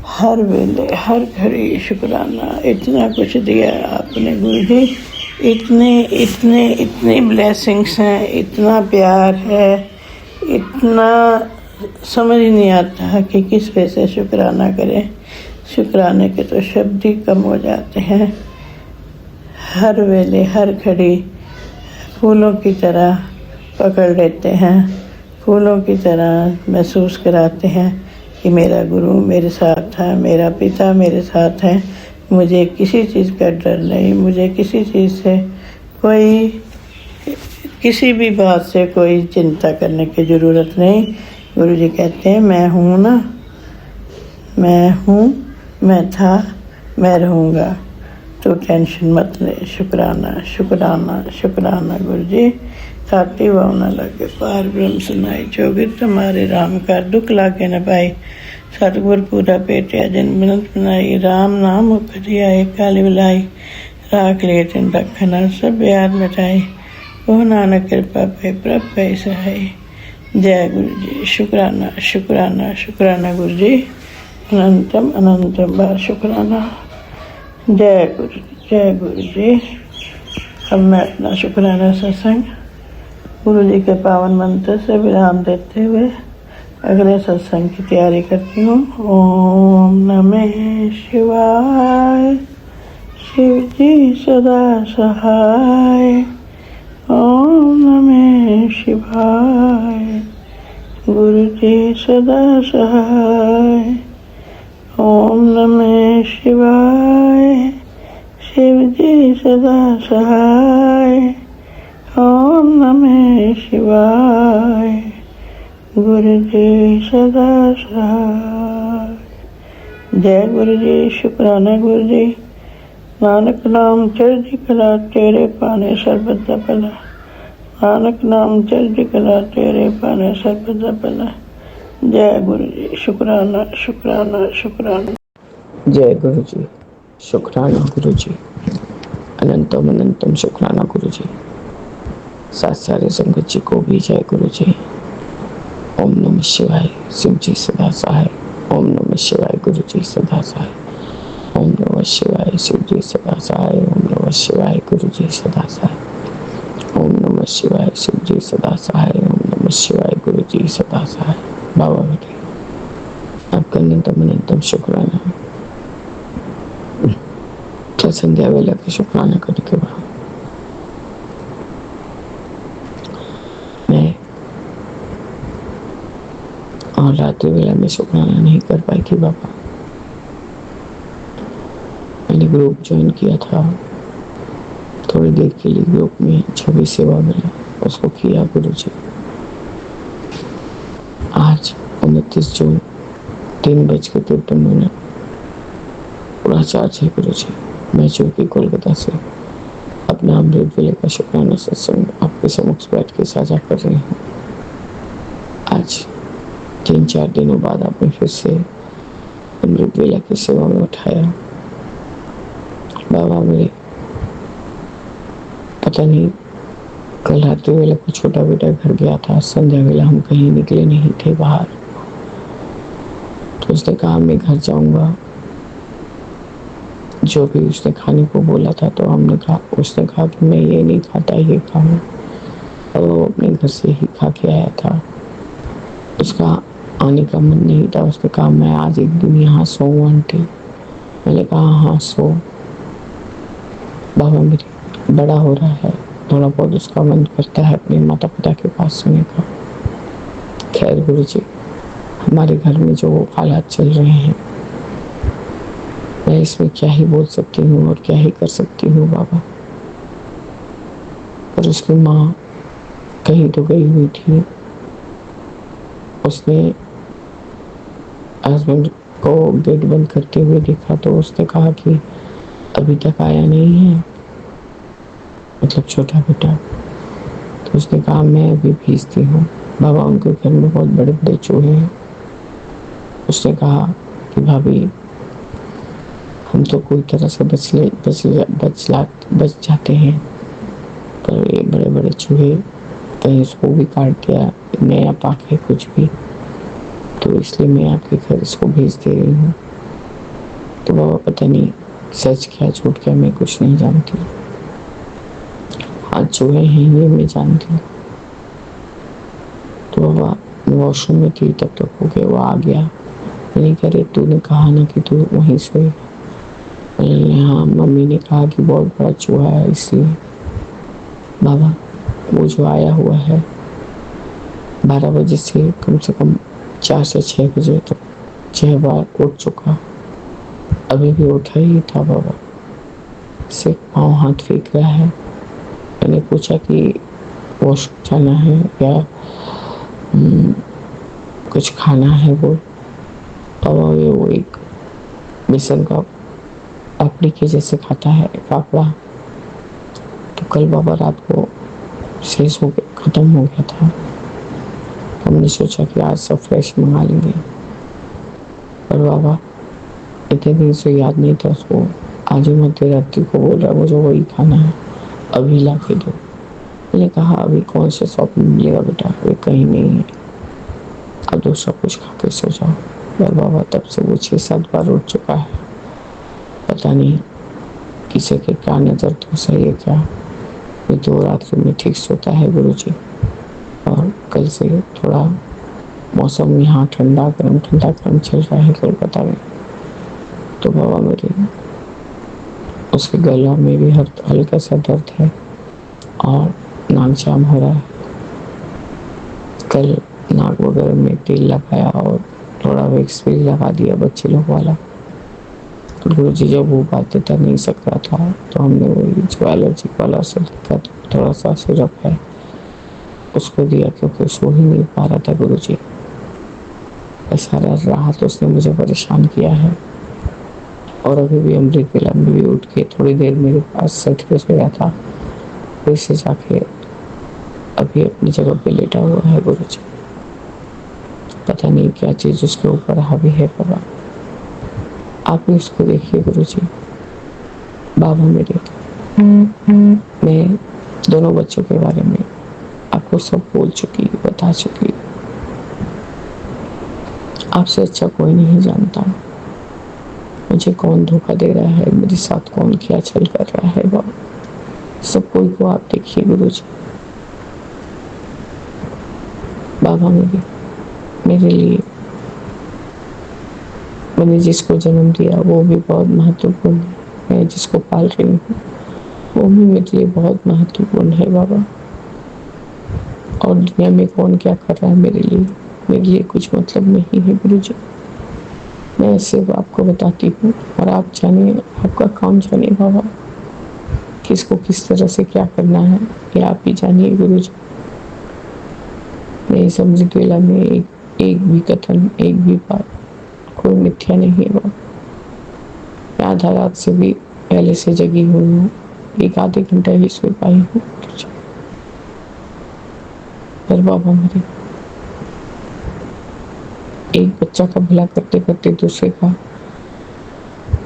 हर वेले हर घड़ी शुक्राना। इतना कुछ दिया आपने गुरु जी, इतने इतने इतने ब्लेसिंग्स हैं, इतना प्यार है, इतना समझ ही नहीं आता कि किस वजह से शुक्राना करें। शुक्राने के तो शब्द ही कम हो जाते हैं। हर वेले हर घड़ी फूलों की तरह पकड़ लेते हैं, फूलों की तरह महसूस कराते हैं कि मेरा गुरु मेरे साथ है, मेरा पिता मेरे साथ है। मुझे किसी चीज़ का डर नहीं, मुझे किसी चीज़ से कोई, किसी भी बात से कोई चिंता करने की ज़रूरत नहीं। गुरु जी कहते हैं मैं हूँ ना, मैं हूँ, मैं था, मैं रहूँगा, तो टेंशन मत ले। शुक्राना शुक्राना शुक्राना गुरु जी। खाती वाव न लगे पार ब्रह्म सुनाई, जोगिर तुम्हारे राम का दुख लागे न पाई। सतगुर पूरा पेटिया जिन बिनत बनाई, राम नाम उपदिया एक काली बुलाई। राख ले तिन रखना सब याद मिटाई, ओ नानक कृपा पे प्रभ पे सहाय। जय गुरु जी। शुक्राना शुक्राना शुक्राना गुरु जी, अनंतम अनंतम बार शुक्राना। जय गुरु जी, जय गुरु जी। अब मैं अपना शुक्राना सत्संग गुरु जी के पावन मंत्र से विराम देते हुए अगले सत्संग की तैयारी करती हूँ। ओम नमः शिवाय, शिव जी सदा सहाय। ओम नमः शिवाय, गुरु जी सदा सहाय। ओम नमः शिवाय, शिव जी सदा सहाय। ओम नमः शिवाय, गुरु जी सदा सहाय। जय गुरु जी। शुक्राना गुरु जी। नानक नाम चढ़दी कला, तेरे पाने सर्बदा भला। नानक नाम चढ़दी कला, तेरे पाने सर्बदा भला। जय गुरु जी। शुक्राना शुक्राना शुक्राना। जय गुरु जी। शुक्राना गुरु जी, अनंतम अनंतम शुक्राना गुरु जी। साथ सारे संगत जी को भी जय गुरु जी। ओम नमः शिवाय, शिव जी सदा सहाय। ओम नमः शिवाय, गुरु जी सदा सहाय। ओम नमः शिवाय, शिव जी सदा सहाय। ओम नमः शिवाय, गुरु जी सदा सहाय। ओम नमः शिवाय, शिव जी सदा सहाय। ओम नमः शिवाय, गुरु जी सदा सहाय। बाबा बेटे आपका अनंतम अनंतम शुक्राना। क्या संध्या वेला के शुक्राना करने के बाद मैं और रात्रि वेला में शुक्राना नहीं कर पाई थी बाबा। मैंने ग्रुप ज्वाइन किया था, थोड़ी देर के लिए ग्रुप में छवि सेवा मिला, उसको किया गुरु जी। आज 29 जून 3:53 पूरा चार्ज है गुरु जी। मैं चूंकि कोलकाता से अपना अमृत वेले का शुक्राना सत्संग आपके समक्ष बैठ के साझा कर रही हूँ। आज 3-4 दिनों बाद आपने फिर से अमृत वेला की सेवा में उठाया। बाबा मेरे पता नहीं कल रात्रि वेला को छोटा बेटा घर गया था। संध्या वेला हम कहीं निकले नहीं थे बाहर, तो उसने कहा मैं घर जाऊंगा। जो भी उसने खाने को बोला था, तो उसने कहा कि मैं ये नहीं खाता, ये खाऊं, और वो अपने घर से ही खा के आया था। उसका आने का मन नहीं था। उसने कहा मैं आज एक दिन यहाँ सोऊं आंटी। मैंने कहा हाँ सो। बाबा मेरे बड़ा हो रहा है, थोड़ा बहुत उसका मन करता है अपने माता पिता के पास सोने का। खैर गुरुजी, हमारे घर में जो हालात चल रहे हैं, मैं इसमें क्या ही बोल सकती हूँ और क्या ही कर सकती हूँ बाबा। पर उसकी माँ कहीं तो गई हुई थी। उसने हस्बैंड को गेट बंद करते हुए देखा, तो उसने कहा कि अभी तक आया नहीं है, मतलब छोटा बेटा। तो उसने कहा मैं अभी भेजती हूँ। बाबा उनके घर में बहुत बड़े बड़े चूहे हैं। उसने कहा कि भाभी हम तो कोई तरह से बच जाते हैं, पर ये बड़े बड़े चूहे कहीं इसको भी काट दिया, नया पाक है कुछ भी, तो इसलिए मैं आपके घर इसको भेज दे रही हूँ। तो बाबा पता नहीं सच क्या झूठ क्या, मैं कुछ नहीं जानती। हाँ चूहे हैं ये मैं जानती हूँ। तो बाबा वॉशरूम में थी, तब तक हो गया वो आ गया। मैंने कह रही तूने कहा ना कि तू वहीं सोए। हाँ मम्मी ने कहा कि बहुत बड़ा चूहा है इसलिए। बाबा वो जो आया हुआ है 12 बजे से कम 4 से 6 बजे तक 6 बार उठ चुका, अभी भी उठा ही था बाबा। सिर्फ पाँव हाथ फेंक रहा है। मैंने पूछा कि वॉशरूम जाना है या कुछ खाना है वो। बाबा वो एक बेसन का पापड़ी के जैसे खाता है पापड़ा। तो कल बाबा रात को शेष हो गया, खत्म हो गया था। हमने सोचा कि आज सब फ्रेश मंगा लेंगे, पर बाबा इतने दिन से याद नहीं था उसको। आज ही मध्य रात्रि को बोल रहा मुझे वही खाना है, अभी ला के दो। मैंने कहा अभी कौन से शॉप में मिलेगा बेटा, वे कहीं नहीं है, अब दूसरा कुछ खा के सो जाओ। पर बाबा तब से वो 6-7 बार उठ चुका है। पता नहीं किसी के क्या नजर तो सही है क्या। ये 2 रात्रि में ठीक सोता है गुरुजी। और कल से थोड़ा मौसम यहाँ ठंडा गर्म चल रहा है कोलकाता में। तो बाबा मेरे उसके गला में भी हल्का सा दर्द है और नाक जाम हो रहा है। कल नाक वगैरह में तेल लगाया और थोड़ा वैक्स भी लगा दिया बच्चे लोग वाला। गुरुजी जब वो बातें कर नहीं सक रहा था, तो हमने वही जो एलर्जी वाला से थोड़ा सा सिरप है उसको दिया, क्योंकि सो ही नहीं पा रहा था गुरुजी। सारा रात उसने मुझे परेशान किया है। और अभी भी अमृत वेला में भी उठ के थोड़ी देर मेरे पास सट के सोया था, वैसे जाके अभी अपनी जगह पे लेटा हुआ है गुरुजी। पता नहीं क्या चीज उसके ऊपर हावी है बाबा। आप भी उसको देखिए गुरुजी। बाबा मेरे, मैं दोनों बच्चों के बारे में आपको सब बोल चुकी, बता चुकी। आपसे अच्छा कोई नहीं जानता मुझे कौन धोखा दे रहा है, मेरे साथ कौन क्या छल कर रहा है। बाबा सब कोई को आप देखिए गुरुजी। बाबा मेरे लिए मैंने जिसको जन्म दिया वो भी बहुत महत्वपूर्ण है। मैं जिसको पाल रही हूँ वो भी मेरे लिए बहुत महत्वपूर्ण है बाबा। और दुनिया में कौन क्या कर रहा है मेरे लिए कुछ मतलब नहीं है गुरुजी। मैं सिर्फ आपको बताती हूँ और आप जानिए, आपका काम जानिए बाबा। किसको किस तरह से क्या करना है ये आप ही जानिए गुरुजी। मैं इस अमृत वेला में एक भी कथन, एक भी बात कोई मिथ्या नहीं है बाबा। मैं आधा रात से भी पहले से जगी हुई हूँ, एक आधे घंटा ही सो पाई हूँ। पर बाबा मेरे एक बच्चा का भला करते करते दूसरे का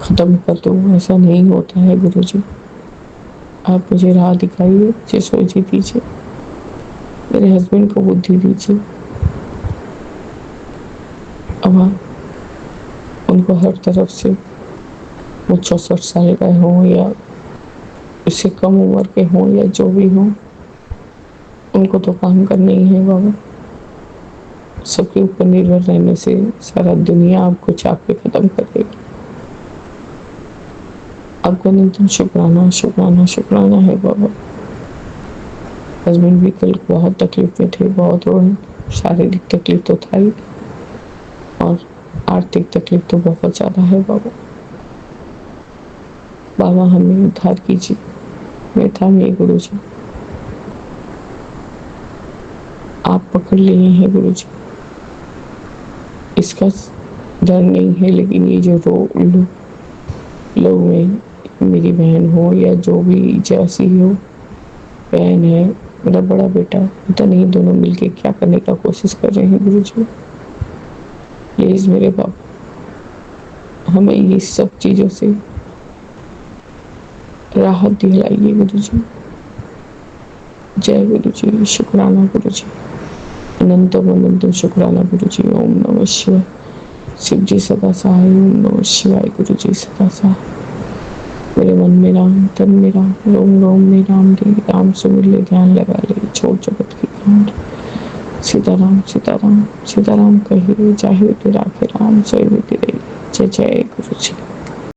खत्म कर दो, ऐसा नहीं होता है गुरुजी। आप मुझे राह दिखाइए, मुझे सोची दीजिए। मेरे हस्बैंड को बुद्धि दीजिए। अब उनको हर तरफ से, वो 64 साल का हों या उससे कम उम्र के हों या जो भी हों, उनको तो काम करना ही है बाबा। सबके ऊपर निर्भर रहने से सारा दुनिया आपको चाप के खत्म कर देगी। आपका अनंतम शुक्राना शुक्राना शुक्राना है बाबा। हस्बैंड भी कल बहुत तकलीफ में थे, बहुत रोए। शारीरिक तकलीफ तो था ही और आर्थिक तकलीफ तो बहुत ज़्यादा है बाबा। बाबा हमें उद्धार कीजिए। मैं था नहीं गुरु जी, आप पकड़ लिए हैं गुरु जी। इसका डर नहीं है, लेकिन ये जो लोग में मेरी बहन हो या जो भी जैसी हो, बहन है, मेरा बड़ा बेटा, पता नहीं दोनों मिलके क्या करने का कोशिश कर रहे हैं गुरु जी। प्लीज मेरे बाबा, हमें ये सब चीज़ों से राहत दिलाइए गुरु जी। जय गुरु जी, शुक्राना गुरु जी, अनंतम अनंतम शुक्राना गुरु जी। ओम नमः शिवाय। शिव जी सदा सहाय। ओम नमः शिवाय। गुरु जी सदा सहाय। मेरे मन में राम, तन में राम, रोम रोम में राम रे। राम सुमिर ले, ध्यान लगा ले, छोड़ जगत की कांड। सीताराम सीताराम सीताराम कहिए, चाहे तेरा राम, सोई तेरे। जय जय गुरु जी।